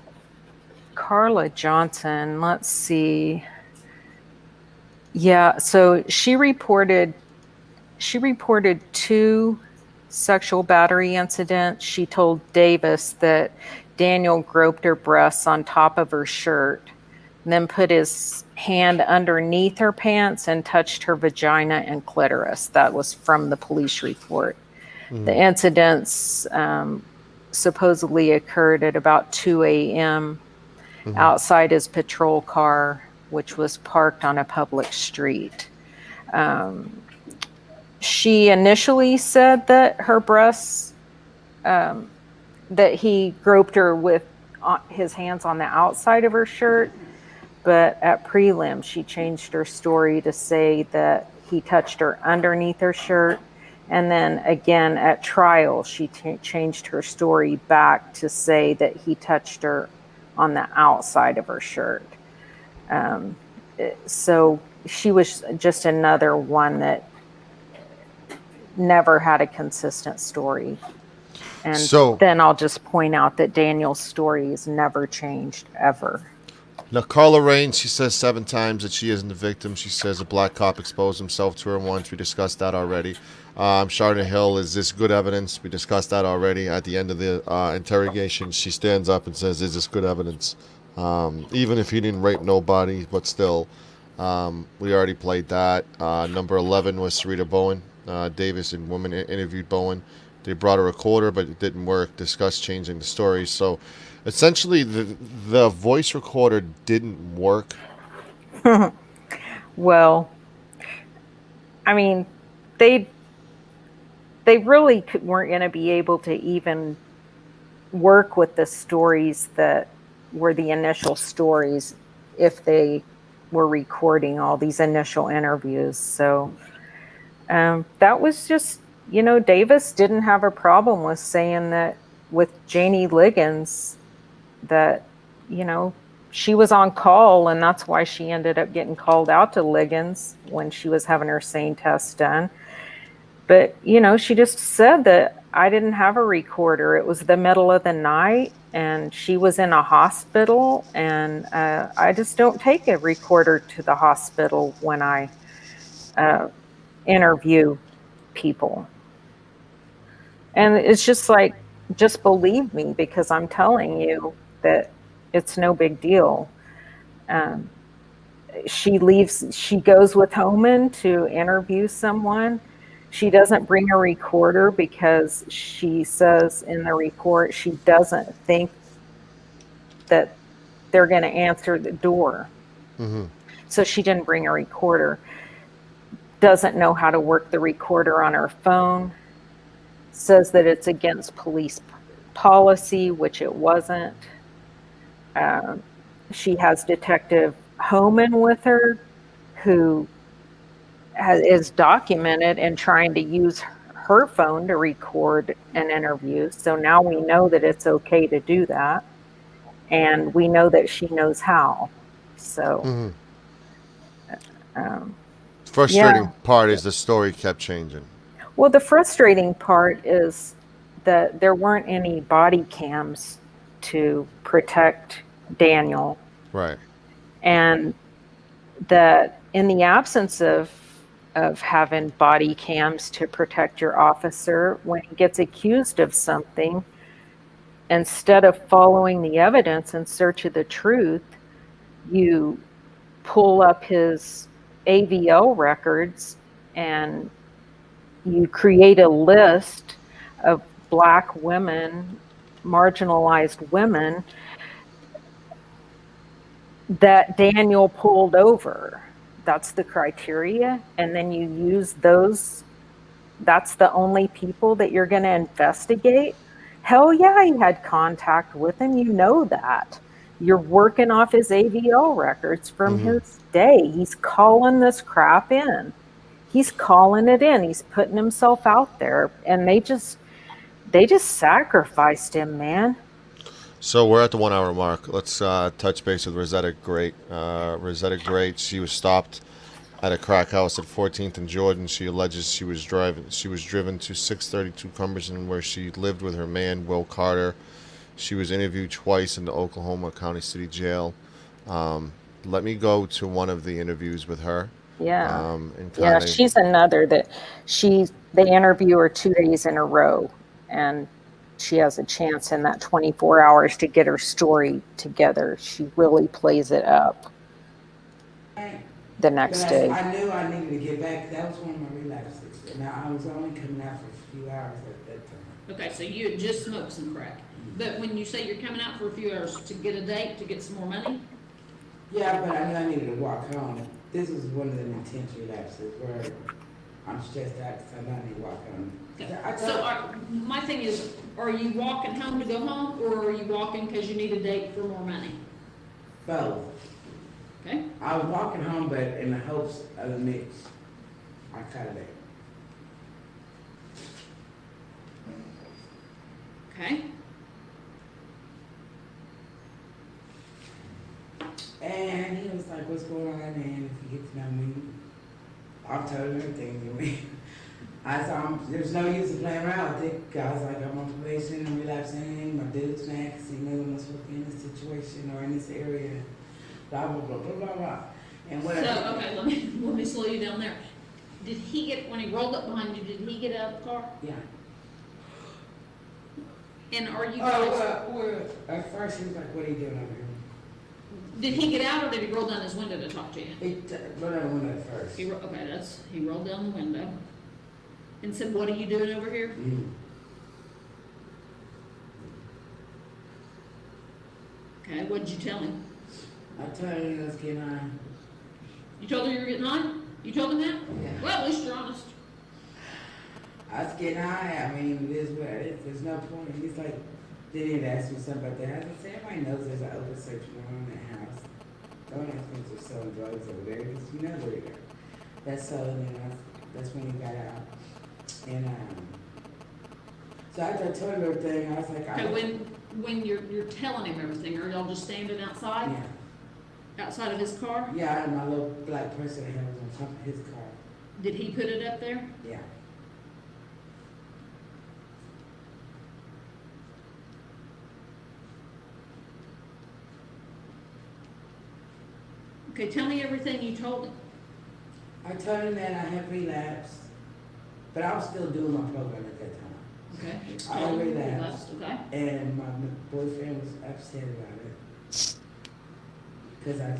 Carla Johnson, let's see. Yeah, so she reported 2 sexual battery incidents. She told Davis that Daniel groped her breasts on top of her shirt, and then put his hand underneath her pants and touched her vagina and clitoris. That was from the police report. The incidents supposedly occurred at about 2 a.m. outside his patrol car, which was parked on a public street. She initially said that her breasts, that he groped her with his hands on the outside of her shirt, but at prelim, she changed her story to say that he touched her underneath her shirt. And then again at trial, she changed her story back to say that he touched her on the outside of her shirt. So she was just another one that never had a consistent story. And
So-
then I'll just point out that Daniel's story has never changed ever.
Now, Carla Reigns, she says 7 times that she isn't the victim. She says a black cop exposed himself to her once. We discussed that already. Charlotte Hill, is this good evidence? We discussed that already. At the end of the interrogation, she stands up and says, is this good evidence? Even if he didn't rape nobody, but still, we already played that. Number 11 was Sarita Bowen. Davis and woman interviewed Bowen. They brought a recorder, but it didn't work. Discussed changing the story. So essentially, the voice recorder didn't work.
Well, I mean, they really weren't going to be able to even work with the stories that were the initial stories if they were recording all these initial interviews. So that was just, Davis didn't have a problem with saying that with Janie Liggins that, she was on call, and that's why she ended up getting called out to Liggins when she was having her SANE test done. But, she just said that I didn't have a recorder. It was the middle of the night, and she was in a hospital, and I just don't take a recorder to the hospital when I interview people. And it's just like, just believe me, because I'm telling you that it's no big deal. She goes with Homan to interview someone. She doesn't bring a recorder because she says in the report she doesn't think that they're going to answer the door. So she didn't bring a recorder. Doesn't know how to work the recorder on her phone. Says that it's against police policy, which it wasn't. She has Detective Homan with her, who is documented in trying to use her phone to record an interview. So now we know that it's okay to do that. And we know that she knows how. So,
Frustrating part is the story kept changing.
well, the frustrating part is that there weren't any body cams to protect Daniel.
Right.
And that in the absence of having body cams to protect your officer, when he gets accused of something, instead of following the evidence in search of the truth, you pull up his AVL records and you create a list of Black women, marginalized women, that Daniel pulled over. That's the criteria. And then you use those. That's the only people that you're going to investigate. Hell yeah, he had contact with him. You know that. You're working off his AVL records from
Mm-hmm.
his day. He's calling this crap in. He's calling it in. He's putting himself out there, and they just sacrificed him, man.
So we're at the 1 hour mark. Let's touch base with Rosetta Great. Rosetta Great, she was stopped at a crack house at 14th and Jordan. She alleges she was driven to 632 Cumberland, where she lived with her man, Will Carter. She was interviewed twice in the Oklahoma County City Jail. Let me go to one of the interviews with her.
Yeah.
And
Yeah,
kinda,
she's another that they interview her 2 days in a row, and she has a chance in that 24 hours to get her story together. She really plays it up the next day.
I knew I needed to get back. That was one of my relapses. Now, I was only coming out for a few hours at that time.
Okay, so you had just smoked some crack. But when you say you're coming out for a few hours to get a date, to get some more money?
Yeah, but I knew I needed to walk home. This was one of them intense relapses where I'm stressed out because I know I need to walk home.
So my thing is, are you walking home to go home, or are you walking because you need a date for more money?
Both.
Okay.
I was walking home, but in the hopes of the mix, I cut it.
Okay.
And he was like, "What's going on?" And if you get to know me, I'll tell him everything to me. I said, "There's no use in playing around with it." I was like, "I'm on probation, I'm relapsing, my dude's mad because he knew I'm supposed to be in this situation or in this area." Blah blah blah blah blah blah. And whatever.
So okay, let me slow you down there. Did he get, when he rolled up behind you, did he get out of the car?
Yeah.
And are you
well, at first he was like, "What are you doing over here?"
Did he get out, or did he roll down his window to talk to you?
He rolled down the window at first.
He rolled down the window and said, "What are you doing over here?"
Mm.
Okay, what did you tell him?
I told him I was getting on.
You told her you were getting on? You told him that?
Yeah.
Well, at least you're honest.
I was getting high. I mean, it is what it is. There's no point. He's like, they didn't ask me something about that. I said, everybody knows there's an open search warrant in that house. Don't ask me if they're selling drugs over there, because you know they're there. That's so, that's when he got out. And so after I told him everything, I was like,
Okay, when you're telling him everything, are y'all just standing outside?
Yeah.
Outside of his car?
Yeah, I had my little black person that was on top of his car.
Did he put it up there?
Yeah.
Okay, tell me everything you told him.
I told him that I had relapsed, but I was still doing my program at that time.
Okay.
I had relapsed,
Okay.
and my boyfriend was upset about it because I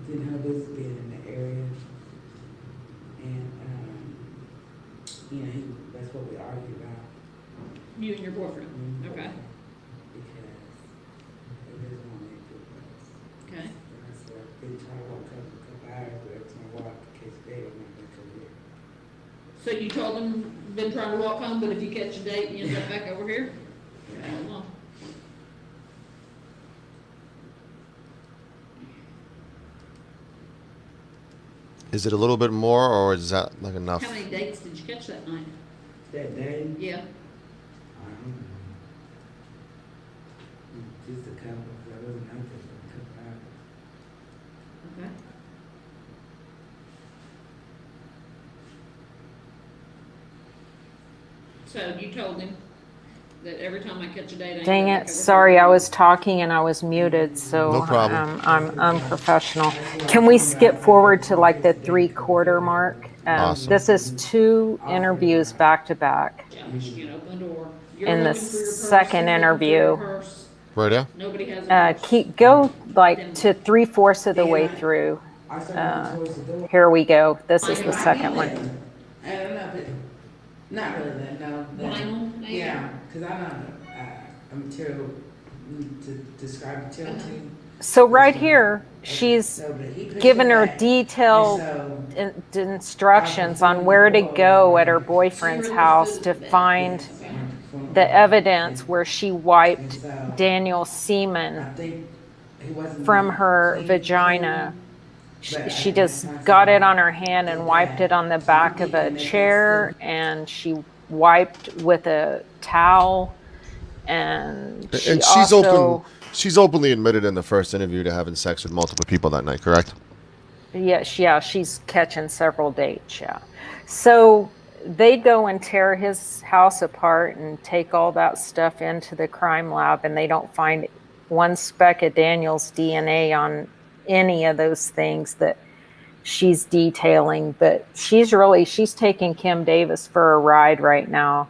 didn't have business being in the area, and that's what we argued about.
You and your boyfriend?
Mhm.
Okay.
Because it doesn't want me to do this.
Okay.
And I said, I've been trying to walk up a couple hours, but every time I walk, in case they don't want me to come here.
So you told him, been trying to walk home, but if you catch a date, you end up back over here? Okay, hold on.
is it a little bit more, or is that like enough?
How many dates did you catch that night?
That day,
Yeah.
I don't know. Just a couple, because I wasn't out there for a couple hours.
Okay. So you told him that every time I catch a date, I end
Dang
up
it,
back over
sorry,
here?
I was talking and I was muted, so
No problem.
I'm unprofessional. Can we skip forward to like the 3/4 mark?
Awesome.
This is 2 interviews back to back.
Yeah, you can open the door. You're
In the
looking for your purse,
second
you're looking for your
interview.
purse.
Right there?
Nobody has a purse.
Go like to 3/4 of the way through.
I started towards the door.
Here we go. This is the second one.
I don't know if it, not really that, no.
Vinyl, maybe?
Yeah, because I don't know, a material, to describe material to you.
So right here, she's
So, but he pushed
given
it
her
back,
detailed
and
instructions on where to go at her boyfriend's house to find
so-
the evidence where she wiped Daniel's semen
I think he wasn't
from
really
her
clean,
vagina.
but
She
I
just
constantly
got it on her hand and
did
wiped
that.
it on the
So
back
we
of a
thinking that they
chair,
still-
and she wiped with a towel, and she
And she's open.
also,
She's openly admitted in the first interview to having sex with multiple people that night. Correct?
yeah, she's catching several dates, yeah. So they go and tear his house apart and take all that stuff into the crime lab, and they don't find one speck of Daniel's DNA on any of those things that she's detailing. But she's taking Kim Davis for a ride right now.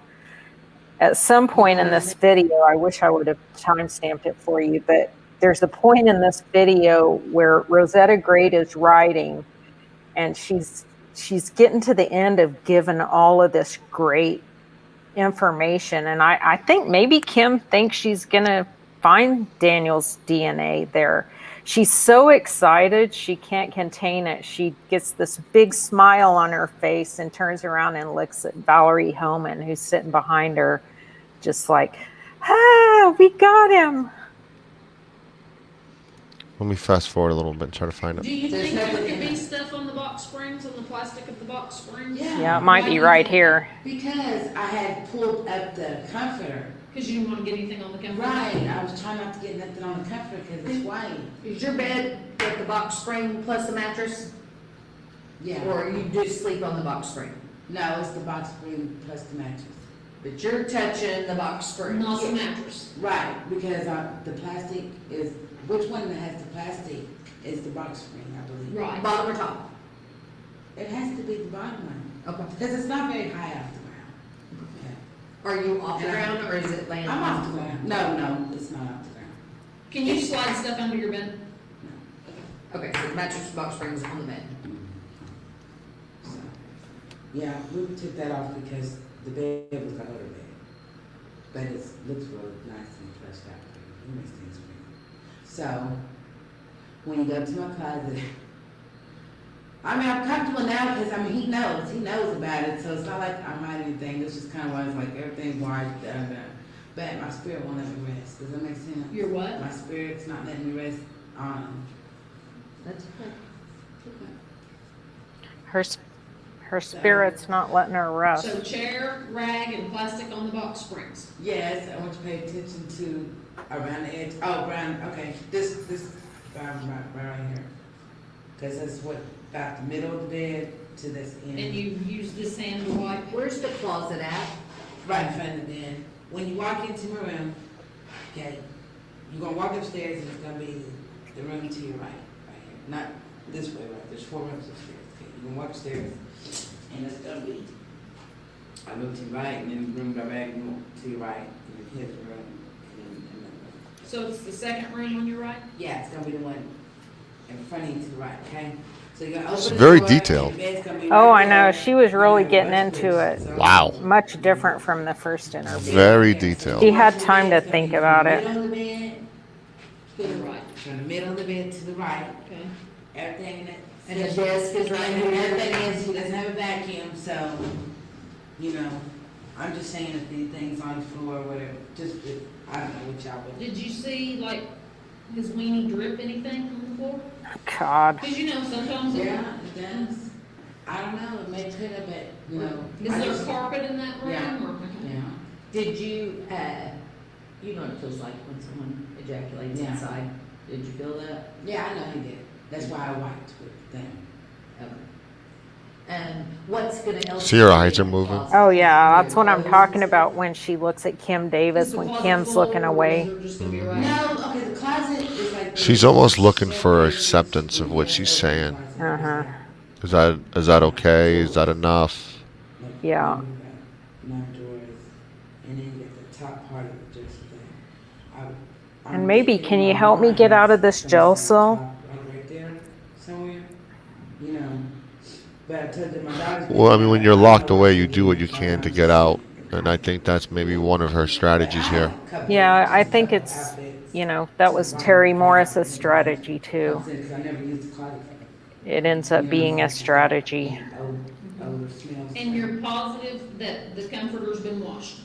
At some point in this video, I wish I would have timestamped it for you, but there's a point in this video where Rosetta Great is riding, and she's getting to the end of giving all of this great information. And I think maybe Kim thinks she's gonna find Daniel's DNA there. She's so excited, she can't contain it. She gets this big smile on her face and turns around and looks at Valerie Homan, who's sitting behind her, just like, we got him.
Let me fast forward a little bit and try to find
Do
it.
you
There's
think there
nothing
could
in
be
it.
stuff on the box springs, on the plastic of the box springs?
Yeah, it might be right here.
Because I had pulled up the comforter.
Because you didn't want to get anything on the comforter?
Right, I was trying not to get nothing on the comforter because it's white.
Is your bed with the box spring plus the mattress?
Yeah.
Or you just sleep on the box spring?
No, it's the box spring plus the mattress.
But you're touching the box spring.
Not the mattress.
Right, because the plastic is, which one that has the plastic is the box spring, I believe.
Right.
Bottom or top?
It has to be the bottom one.
Okay.
Because it's not very high off the ground. Yeah.
Are you off the ground or is it laying?
I'm off the ground. No, it's not off the ground.
Can you slide stuff under your bed?
Okay, so the mattress box spring is on the bed.
So, yeah, we took that off because the bed was like other bed. But it looks really nice and fleshed out. It makes things pretty. So, when you go to my closet, I mean, I'm comfortable now because, I mean, he knows about it, so it's not like I'm hiding anything. It's just kind of why it's like everything's white, but my spirit won't let me rest. Does that make sense?
Your what?
My spirit's not letting me rest on.
That's okay.
Her spirit's not letting her rest.
So chair, rag, and plastic on the box springs.
Yes, I want you to pay attention to around the edge. Oh, around, okay, this right here. Because that's what, about the middle of the bed to this end.
And you use this hand to wipe.
Where's the closet at?
Right in front of the bed. When you walk into my room, okay, you're gonna walk upstairs and it's gonna be the room to your right here. Not this way, right? There's 4 rooms upstairs. Okay, you're gonna walk upstairs and it's gonna be, I look to your right and then the room go back to your right and then here's the room and then another room.
So it's the second room on your right?
Yeah, it's gonna be the one in front of you to the right, okay? So you're gonna open
It's
the
very
door,
detailed.
and the bed's gonna be
Oh,
right
I know.
there.
She was really
You're gonna
getting
watch
into
this.
it.
So-
Wow.
Much different from the first interview.
Very
She
detailed.
had time to think about it.
Middle of the bed
To the right.
from the middle of the bed to the right.
Okay.
Everything in it.
And the desk is right
And
here.
everything is, he doesn't have a vacuum, so, you know, I'm just saying if anything's on the floor or whatever, just, I don't know what y'all would.
Did you see, like, his weenie drip anything from the floor?
God.
Because you know, sometimes it.
Yeah, it does. I don't know, it may could have, but, you know.
Is
I
there
just-
carpet in that room?
Yeah.
Or?
Yeah.
Did you, you know what it feels like when someone ejaculates
Yeah.
inside? Did you feel that?
Yeah, I know he did. That's why I wiped with them.
Okay. And what's gonna help?
See her
you
eyes are
in the
moving.
closet?
Oh yeah, that's what I'm talking about when she looks at Kim Davis,
Is the
when
closet
Kim's
full,
looking
or
away.
is there just gonna be a rack?
No, okay, the closet is like.
She's almost looking for acceptance of what she's saying.
Uh-huh.
Is that okay? Is that enough?
Yeah.
No doors, and then you get the top part of the dressing thing.
And maybe, can you help me get out of this jail cell?
Right there, somewhere, you know. But I told them my daughter's.
Well, I mean, when you're locked away, you do what you can to get out. And I think that's maybe one of her strategies here.
Yeah, I think it's, you know, that was Terry Morris's strategy too.
Because I never used the closet.
It ends up being a strategy.
Odor smells.
And you're positive that the comforter's been washed?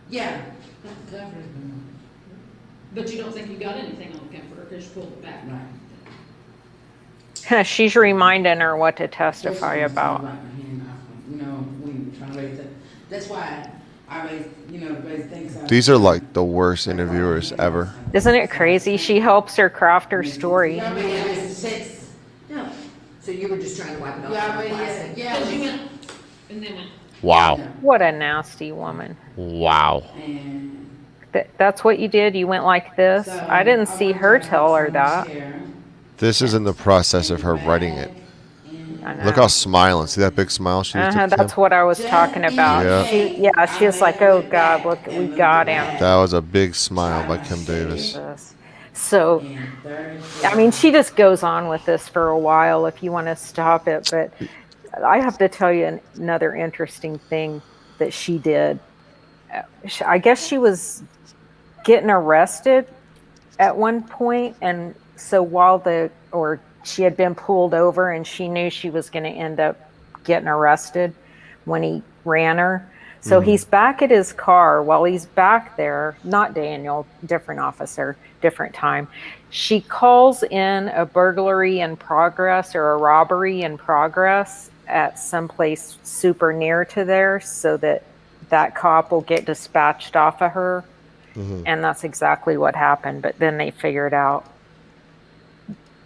Yeah, the cover's been.
But you don't think you got anything on the comforter because you pulled it back?
Right.
She's reminding her what to testify about.
You know, when you're trying to raise it. That's why I raise, you know, raise things up.
These are like the worst interviewers ever.
Isn't it crazy? She helps her craft her story.
I mean, it was six. No. So you were just trying to wipe it off?
Yeah, I
with
mean,
plastic.
Because you went, and then went.
Wow.
What a nasty woman.
Wow.
And
That's what you did? You went like this?
so
I didn't see her tell her that.
This is in the process of her writing it.
I know.
Look how smiling. See that big smile she just took?
That's what I was talking about.
Yeah.
She was like, oh God, look, we got him.
That was a big smile by Kim Davis.
So, I mean, she just goes on with this for a while if you want to stop it. But I have to tell you another interesting thing that she did. I guess she was getting arrested at one point, and so she had been pulled over, and she knew she was going to end up getting arrested when he ran her. So he's back at his car. While he's back there, not Daniel, different officer, different time, she calls in a burglary in progress or a robbery in progress at some place super near to there, so that cop will get dispatched off of her. And that's exactly what happened. But then they figured out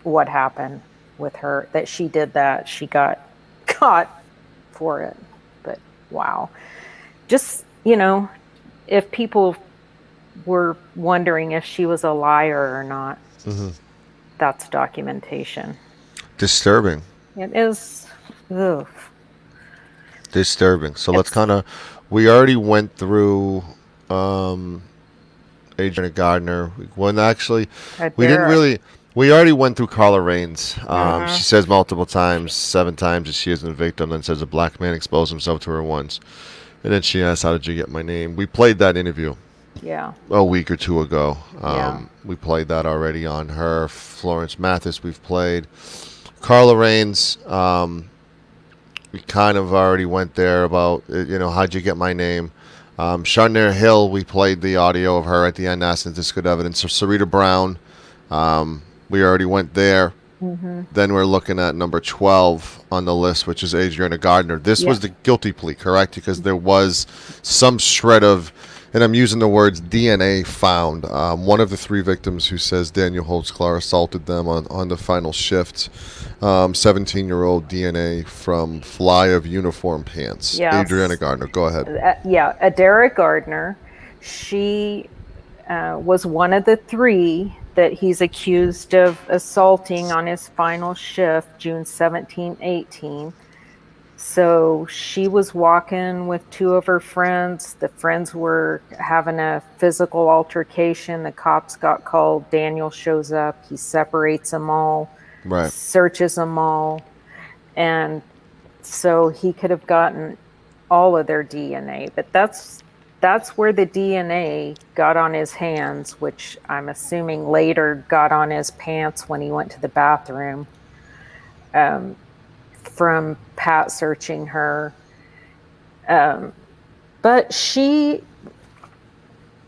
what happened with her, that she did that. She got caught for it. But wow. Just, you know, if people were wondering if she was a liar or not, that's documentation.
Disturbing.
It is. Ugh.
Disturbing. So let's we already went through Adriana Gardner. Well, actually, we didn't really. We already went through Carla Reigns. She says multiple times, 7 times, that she isn't a victim. Then says a black man exposed himself to her once. And then she asks, how did you get my name? We played that interview.
Yeah.
A week or two ago. We played that already on her. Florence Mathis we've played. Carla Reigns, we kind of already went there about, how'd you get my name? Sharnair Hill, we played the audio of her at the end asking if this good evidence. So Sarita Brown, we already went there. Then we're looking at number 12 on the list, which is Adriana Gardner. This was the guilty plea, correct? Because there was some shred of, and I'm using the words DNA found. One of the 3 victims who says Daniel Holtzclaw assaulted them on the final shift. 17-year-old DNA from fly of uniform pants. Yes. Adriana Gardner, go ahead.
Adara Gardner. She was one of the 3 that he's accused of assaulting on his final shift, June 17, 18. So she was walking with 2 of her friends. The friends were having a physical altercation. The cops got called. Daniel shows up. He separates them all, searches them all. And so he could have gotten all of their DNA. But that's where the DNA got on his hands, which I'm assuming later got on his pants when he went to the bathroom, from Pat searching her. But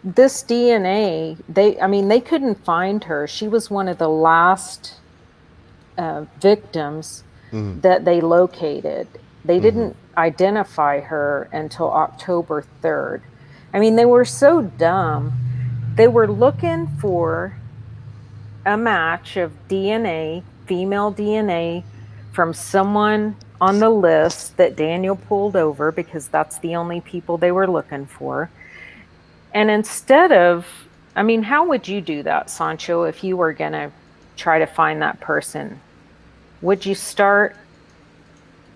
this DNA, they couldn't find her. She was one of the last victims that they located. They didn't identify her until October 3rd. They were so dumb. They were looking for a match of DNA, female DNA, from someone on the list that Daniel pulled over, because that's the only people they were looking for. And instead of, how would you do that, Sancho, if you were going to try to find that person? Would you start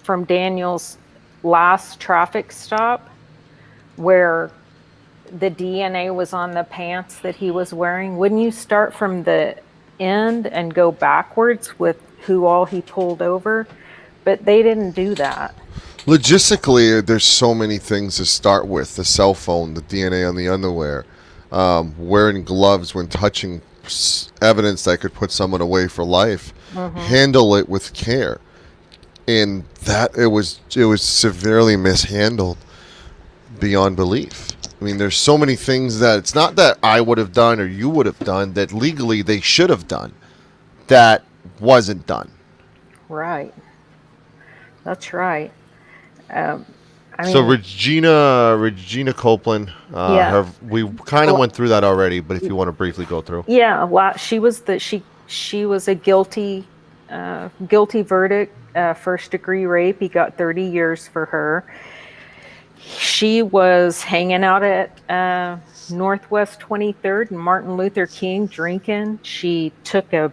from Daniel's last traffic stop, where the DNA was on the pants that he was wearing? Wouldn't you start from the end and go backwards with who all he pulled over? But they didn't do that.
Logistically, there's so many things to start with. The cell phone, the DNA on the underwear, wearing gloves when touching evidence that could put someone away for life. Handle it with care. And that it was severely mishandled beyond belief. I mean, there's so many things that it's not that I would have done or you would have done that legally they should have done that wasn't done.
Right. That's right. I
So
mean,
Regina Copeland,
yeah.
we kind of
Well,
went through that already, but if you want to briefly go through.
yeah. Well, she was a guilty verdict, first degree rape. He got 30 years for her. She was hanging out at Northwest 23rd and Martin Luther King drinking. She took a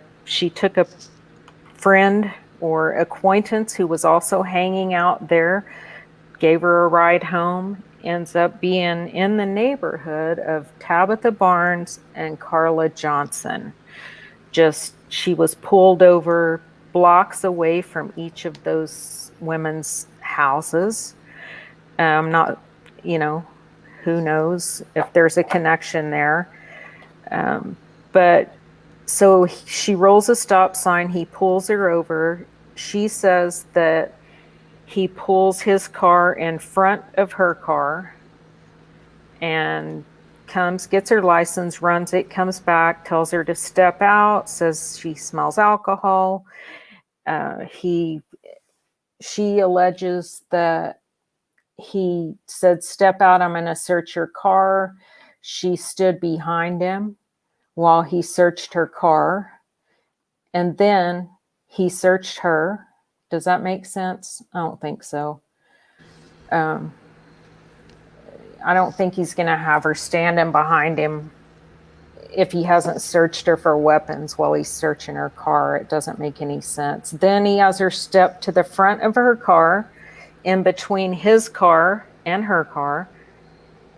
friend or acquaintance who was also hanging out there, gave her a ride home, ends up being in the neighborhood of Tabitha Barnes and Carla Johnson. She was pulled over blocks away from each of those women's houses. Not, who knows if there's a connection there. But so she rolls a stop sign. He pulls her over. She says that he pulls his car in front of her car and gets her license, runs it, comes back, tells her to step out, says she smells alcohol. She alleges that he said, "Step out, I'm going to search your car." She stood behind him while he searched her car. And then he searched her. Does that make sense? I don't think so. I don't think he's going to have her standing behind him if he hasn't searched her for weapons while he's searching her car. It doesn't make any sense. Then he has her step to the front of her car, in between his car and her car,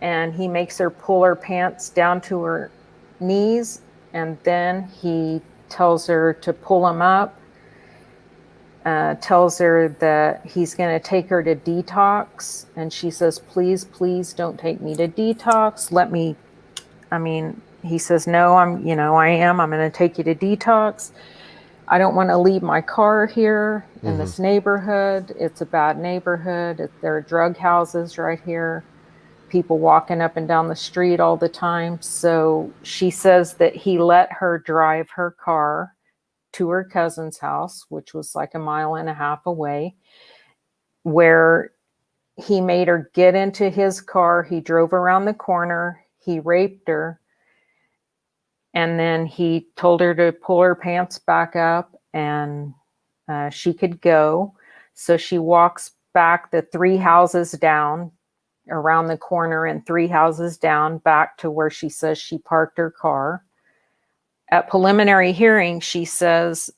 and he makes her pull her pants down to her knees, and then he tells her to pull them up, tells her that he's going to take her to detox, and she says, please don't take me to detox. He says, no, I'm going to take you to detox. I don't want to leave my car here in this neighborhood. It's a bad neighborhood. There are drug houses right here. People walking up and down the street all the time. So she says that he let her drive her car to her cousin's house, which was like a mile and a half away, where he made her get into his car. He drove around the corner. He raped her. And then he told her to pull her pants back up and she could go. So she walks back the 3 houses down, around the corner and 3 houses down, back to where she says she parked her car. At preliminary hearing, she says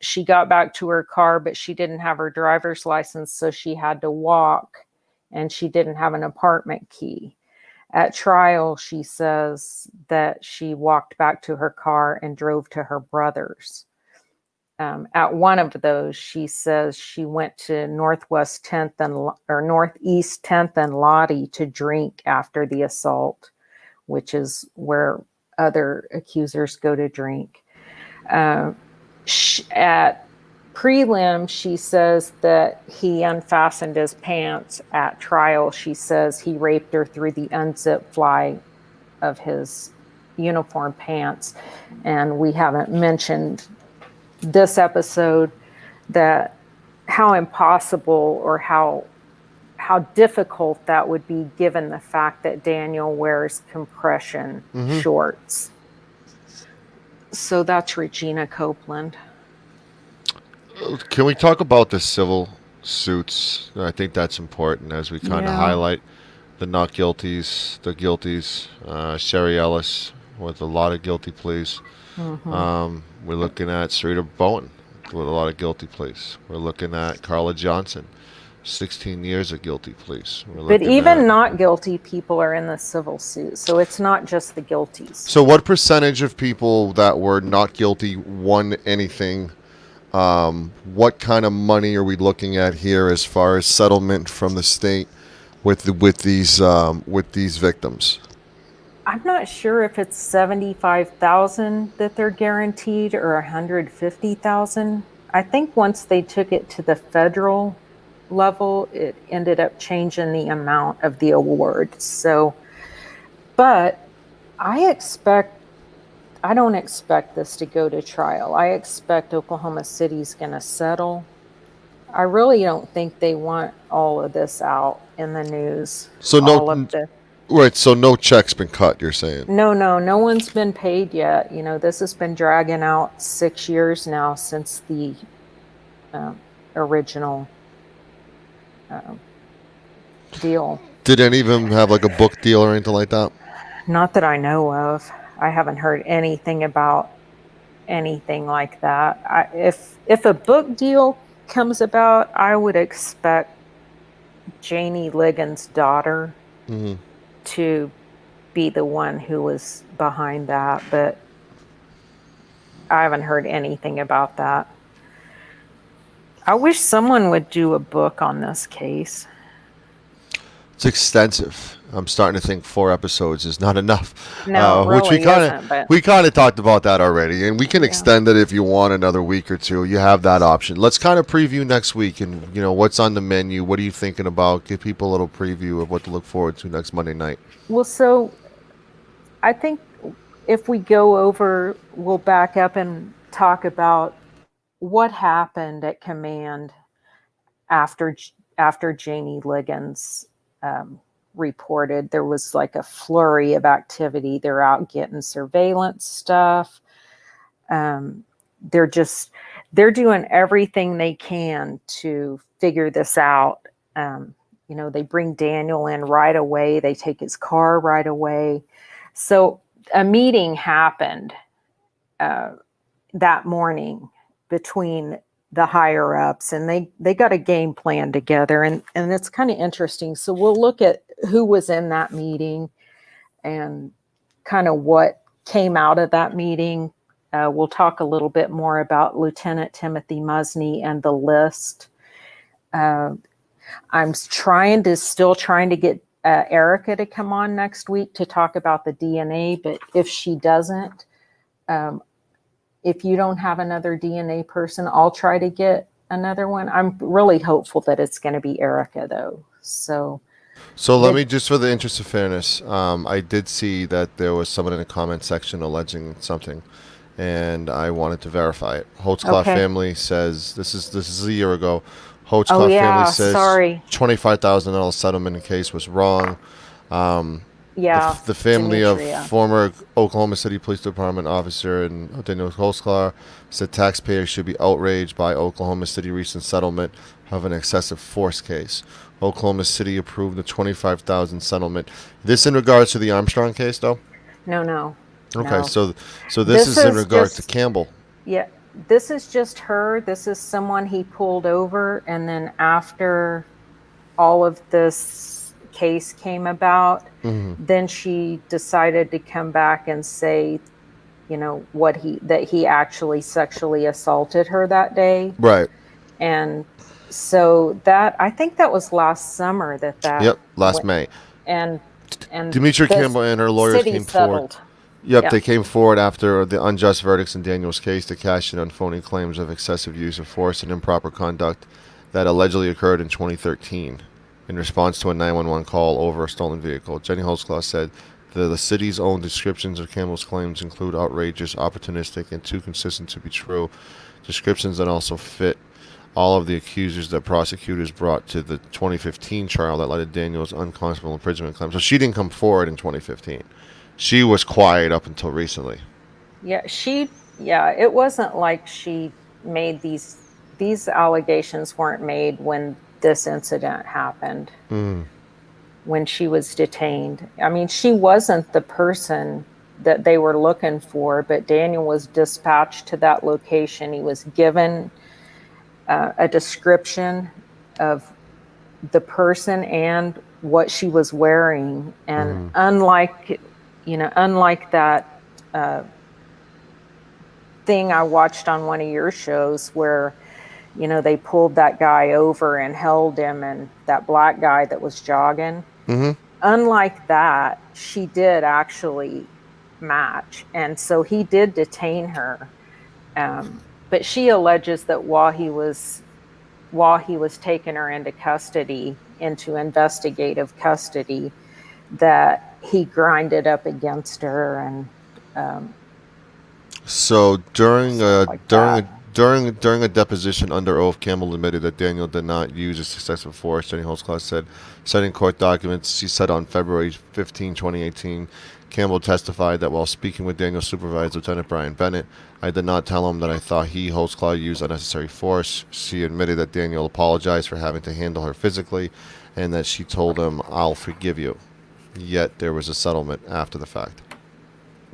she got back to her car, but she didn't have her driver's license, so she had to walk, and she didn't have an apartment key. At trial, she says that she walked back to her car and drove to her brother's. At one of those, she says she went to Northeast 10th and Lottie to drink after the assault, which is where other accusers go to drink. At prelim, she says that he unfastened his pants. At trial, she says he raped her through the unzipped fly of his uniform pants. And we haven't mentioned this episode that how impossible or how difficult that would be, given the fact that Daniel wears compression shorts. So that's Regina Copeland.
Can we talk about the civil suits? I think that's important as we kind of highlight the not guilties, the guilties. Sherry Ellis with a lot of guilty pleas. We're looking at Sarita Bowen with a lot of guilty pleas. We're looking at Carla Johnson, 16 years of guilty pleas.
But even not guilty people are in the civil suit, so it's not just the guilties.
So what percentage of people that were not guilty won anything? What kind of money are we looking at here as far as settlement from the state with these victims?
I'm not sure if it's $75,000 that they're guaranteed or $150,000. I think once they took it to the federal level, it ended up changing the amount of the award. So But I don't expect this to go to trial. I expect Oklahoma City's going to settle. I really don't think they want all of this out in the news.
So
all of the
right. So no check's been cut. You're saying?
No one's been paid yet. This has been dragging out 6 years now since the original deal.
Did any of them have like a book deal or anything like that?
Not that I know of. I haven't heard anything about anything like that. If a book deal comes about, I would expect Janie Ligon's daughter to be the one who was behind that, but I haven't heard anything about that. I wish someone would do a book on this case.
It's extensive. I'm starting to think 4 episodes is not enough.
No, it
which
really isn't, but-
we kind of talked about that already, and we can extend it if you want another week or two. You have that option. Let's kind of preview next week, and what's on the menu. What are you thinking about? Give people a little preview of what to look forward to next Monday night.
Well, so I think if we go over, we'll back up and talk about what happened at command after Janie Ligon's reported. There was like a flurry of activity. They're out getting surveillance stuff. They're doing everything they can to figure this out. They bring Daniel in right away. They take his car right away. So a meeting happened that morning between the higher ups, and they got a game plan together, and it's kind of interesting. So we'll look at who was in that meeting and kind of what came out of that meeting. We'll talk a little bit more about Lieutenant Timothy Musney and the list. I'm still trying to get Erica to come on next week to talk about the DNA, but if she doesn't, if you don't have another DNA person, I'll try to get another one. I'm really hopeful that it's going to be Erica, though. So
let me, just for the interest of fairness, I did see that there was someone in the comment section alleging something, and I wanted to verify it. Holtzclaw family says this is a year ago. Holtzclaw family says $25,000 settlement in case was wrong. The family
Demetria.
of former Oklahoma City Police Department officer and Daniel Holtzclaw said taxpayers should be outraged by Oklahoma City recent settlement of an excessive force case. Oklahoma City approved the $25,000 settlement. This in regards to the Armstrong case, though?
No.
Okay,
no.
so this is in regard to Campbell.
Yeah, this is just her. This is someone he pulled over, and then after all of this case came about, then she decided to come back and say, that he actually sexually assaulted her that day.
Right.
And so I think that was last summer
Yep, last May.
And
Demetria Campbell and her lawyers
city
came
settled.
forward. Yep, they came forward after the unjust verdicts in Daniel's case to cash in on phony claims of excessive use of force and improper conduct that allegedly occurred in 2013 in response to a 911 call over a stolen vehicle. Jenny Holtzclaw said the city's own descriptions of Campbell's claims include outrageous, opportunistic, and too consistent to be true. Descriptions that also fit all of the accusers that prosecutors brought to the 2015 trial that led to Daniel's unconscionable imprisonment claim. So she didn't come forward in 2015. She was quiet up until recently.
Yeah, it wasn't like she made these allegations weren't made when this incident happened, when she was detained. I mean, she wasn't the person that they were looking for, but Daniel was dispatched to that location. He was given a description of the person and what she was wearing. And unlike that thing I watched on one of your shows where, they pulled that guy over and held him, and that black guy that was jogging. Unlike that, she did actually match. And so he did detain her. But she alleges that while he was taking her into investigative custody, that he grinded up against her, and
So during a
like
during a deposition under oath, Campbell admitted that Daniel did not use excessive force. Jenny Holtzclaw said, citing court documents, she said on February 15, 2018, Campbell testified that while speaking with Daniel's supervisor, Lieutenant Brian Bennett, I did not tell him that I thought he, Holtzclaw, used unnecessary force. She admitted that Daniel apologized for having to handle her physically, and that she told him, I'll forgive you. Yet there was a settlement after the fact.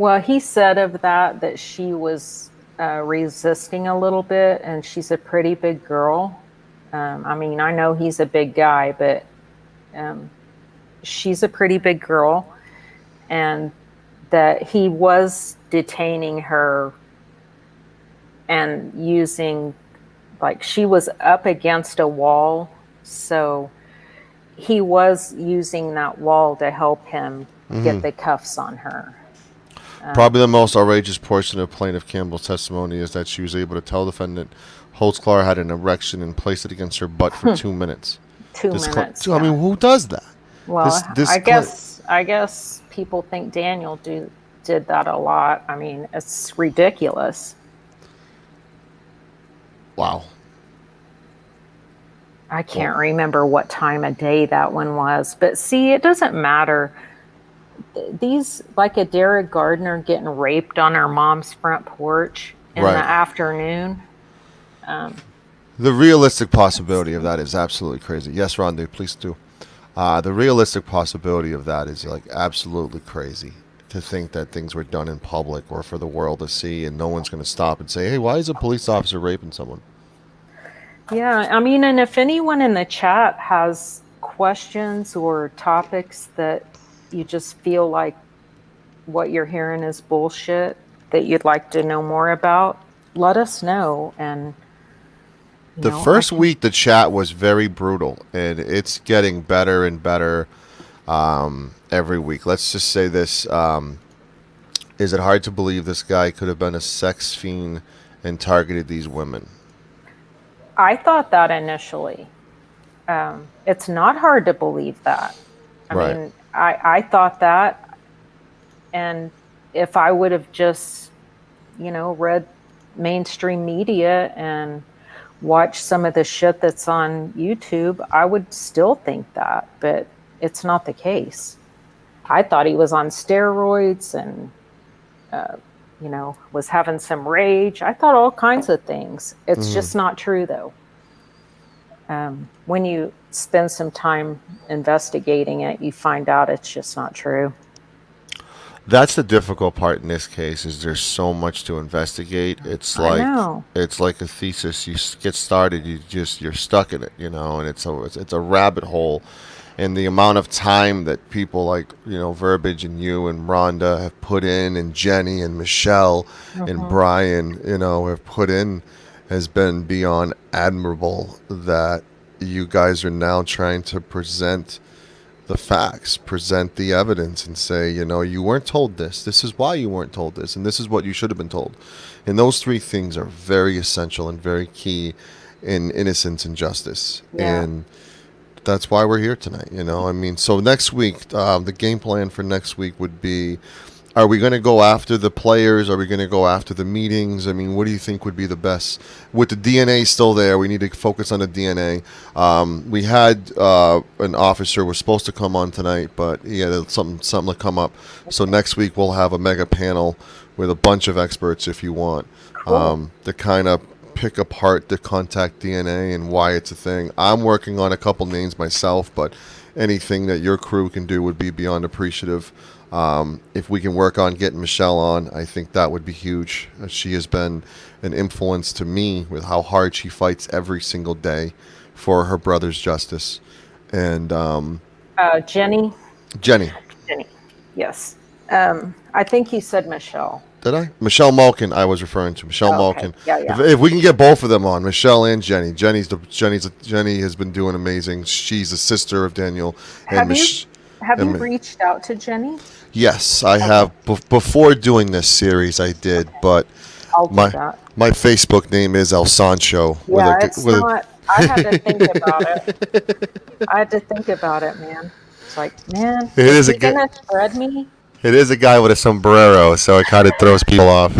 well, he said of that she was resisting a little bit, and she's a pretty big girl. I mean, I know he's a big guy, but she's a pretty big girl, and that he was detaining her and using, like, she was up against a wall, so he was using that wall to help him get the cuffs on her.
Probably the most outrageous portion of plaintiff Campbell's testimony is that she was able to tell defendant Holtzclaw had an erection and place it against her butt for 2 minutes.
2 minutes.
I mean, who does that?
Well, I guess people think Daniel did that a lot. I mean, it's ridiculous.
Wow.
I can't remember what time of day that one was, but see, it doesn't matter. These, like a Derek Gardner getting raped on her mom's front porch in the afternoon.
The realistic possibility of that is absolutely crazy. Yes, Rhonda, please do. The realistic possibility of that is like absolutely crazy, to think that things were done in public or for the world to see, and no one's going to stop and say, hey, why is a police officer raping someone?
Yeah, I mean, and if anyone in the chat has questions or topics that you just feel like what you're hearing is bullshit, that you'd like to know more about, let us know. And
the first week, the chat was very brutal, and it's getting better and better every week. Let's just say this. Is it hard to believe this guy could have been a sex fiend and targeted these women?
I thought that initially. It's not hard to believe that. I mean, I thought that, and if I would have just, read mainstream media and watched some of the shit that's on YouTube, I would still think that, but it's not the case. I thought he was on steroids and, was having some rage. I thought all kinds of things. It's just not true, though. When you spend some time investigating it, you find out it's just not true.
That's the difficult part in this case, is there's so much to investigate. It's like a thesis. You get started, you're stuck in it, and it's a rabbit hole. And the amount of time that people like, Verbiage and you and Rhonda have put in, and Jenny and Michelle and Brian, have put in, has been beyond admirable. That you guys are now trying to present the facts, present the evidence, and say, you weren't told this. This is why you weren't told this, and this is what you should have been told. And those three things are very essential and very key in innocence and justice.
Yeah.
And that's why we're here tonight. So next week, the game plan for next week would be, are we going to go after the players? Are we going to go after the meetings? I mean, what do you think would be the best? With the DNA still there, we need to focus on the DNA. We had an officer was supposed to come on tonight, but he had something to come up. So next week we'll have a mega panel with a bunch of experts, if you want, to kind of pick apart the contact DNA and why it's a thing. I'm working on a couple names myself, but anything that your crew can do would be beyond appreciative. If we can work on getting Michelle on, I think that would be huge. She has been an influence to me with how hard she fights every single day for her brother's justice. And
Jenny, yes. I think you said Michelle.
Did I? Michelle Malkin, I was referring to. Michelle Malkin.
Yeah.
If we can get both of them on, Michelle and Jenny. Jenny has been doing amazing. She's a sister of Daniel.
Have you reached out to Jenny?
Yes, I have. Before doing this series, I did, but my Facebook name is El Sancho.
Yeah, it's not. I had to think about it. Man. It's like, man,
It is a
he gonna shred me?
It is a guy with a sombrero, so it kind of throws people off.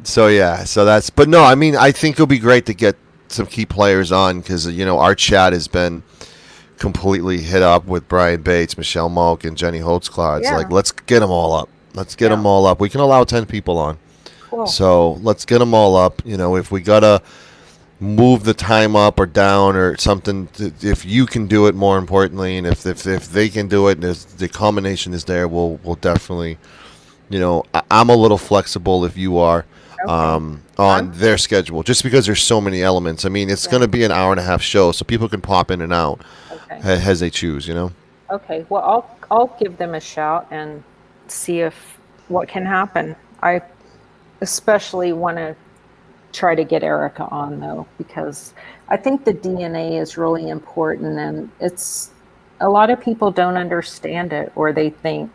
So yeah, so that's. But no, I mean, I think it'll be great to get some key players on because our chat has been completely hit up with Brian Bates, Michelle Moak, and Jenny Holtzclaw. It's like, let's get them all up. Let's get them all up. We can allow 10 people on.
Cool.
So let's get them all up. If we gotta move the time up or down or something, if you can do it, more importantly, and if they can do it, and the combination is there, we'll definitely. I'm a little flexible if you are. On their schedule, just because there's so many elements. I mean, it's going to be an hour and a half show, so people can pop in and out as they choose.
Okay. Well, I'll give them a shout and see if what can happen. I especially want to try to get Erica on though, because I think the DNA is really important, and it's a lot of people don't understand it, or they think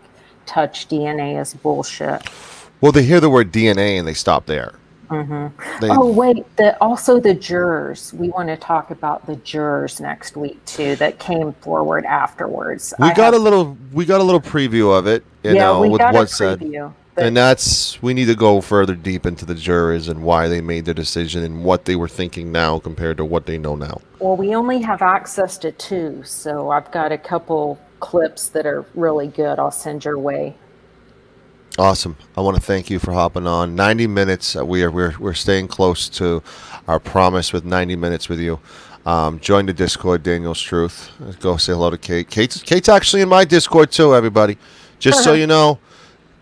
touch DNA is bullshit.
Well, they hear the word DNA and they stop there.
Also the jurors. We want to talk about the jurors next week too. That came forward afterwards.
We got a little preview of it.
We
with
got
what's
a
said,
preview,
and we need to go further deep into the jurors and why they made their decision and what they were thinking now compared to what they know now.
Well, we only have access to 2, so I've got a couple clips that are really good. I'll send your way.
Awesome. I want to thank you for hopping on. 90 minutes. We're staying close to our promise with 90 minutes with you. Join the Discord, Daniel's Truth. Go say hello to Kate. Kate's actually in my Discord too, everybody. Just so you know,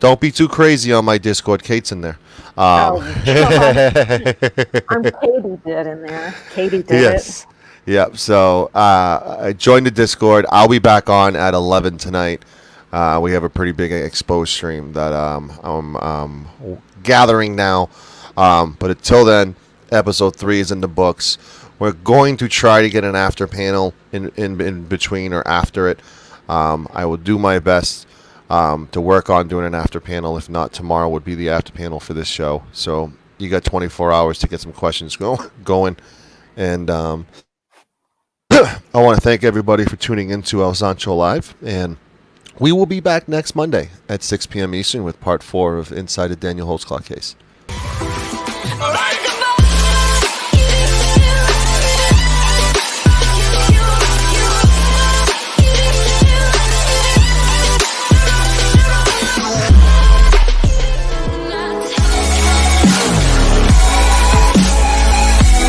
don't be too crazy on my Discord. Kate's in there.
I'm Katie did in there. Katie did it.
Yep. So join the Discord. I'll be back on at 11 tonight. We have a pretty big exposed stream that I'm gathering now. But until then, episode 3 is in the books. We're going to try to get an after panel in between or after it. I will do my best to work on doing an after panel. If not, tomorrow would be the after panel for this show. So you got 24 hours to get some questions going. And I want to thank everybody for tuning into El Sancho Live. And we will be back next Monday at 6 p.m. Eastern with part 4 of Inside the Daniel Holtzclaw case.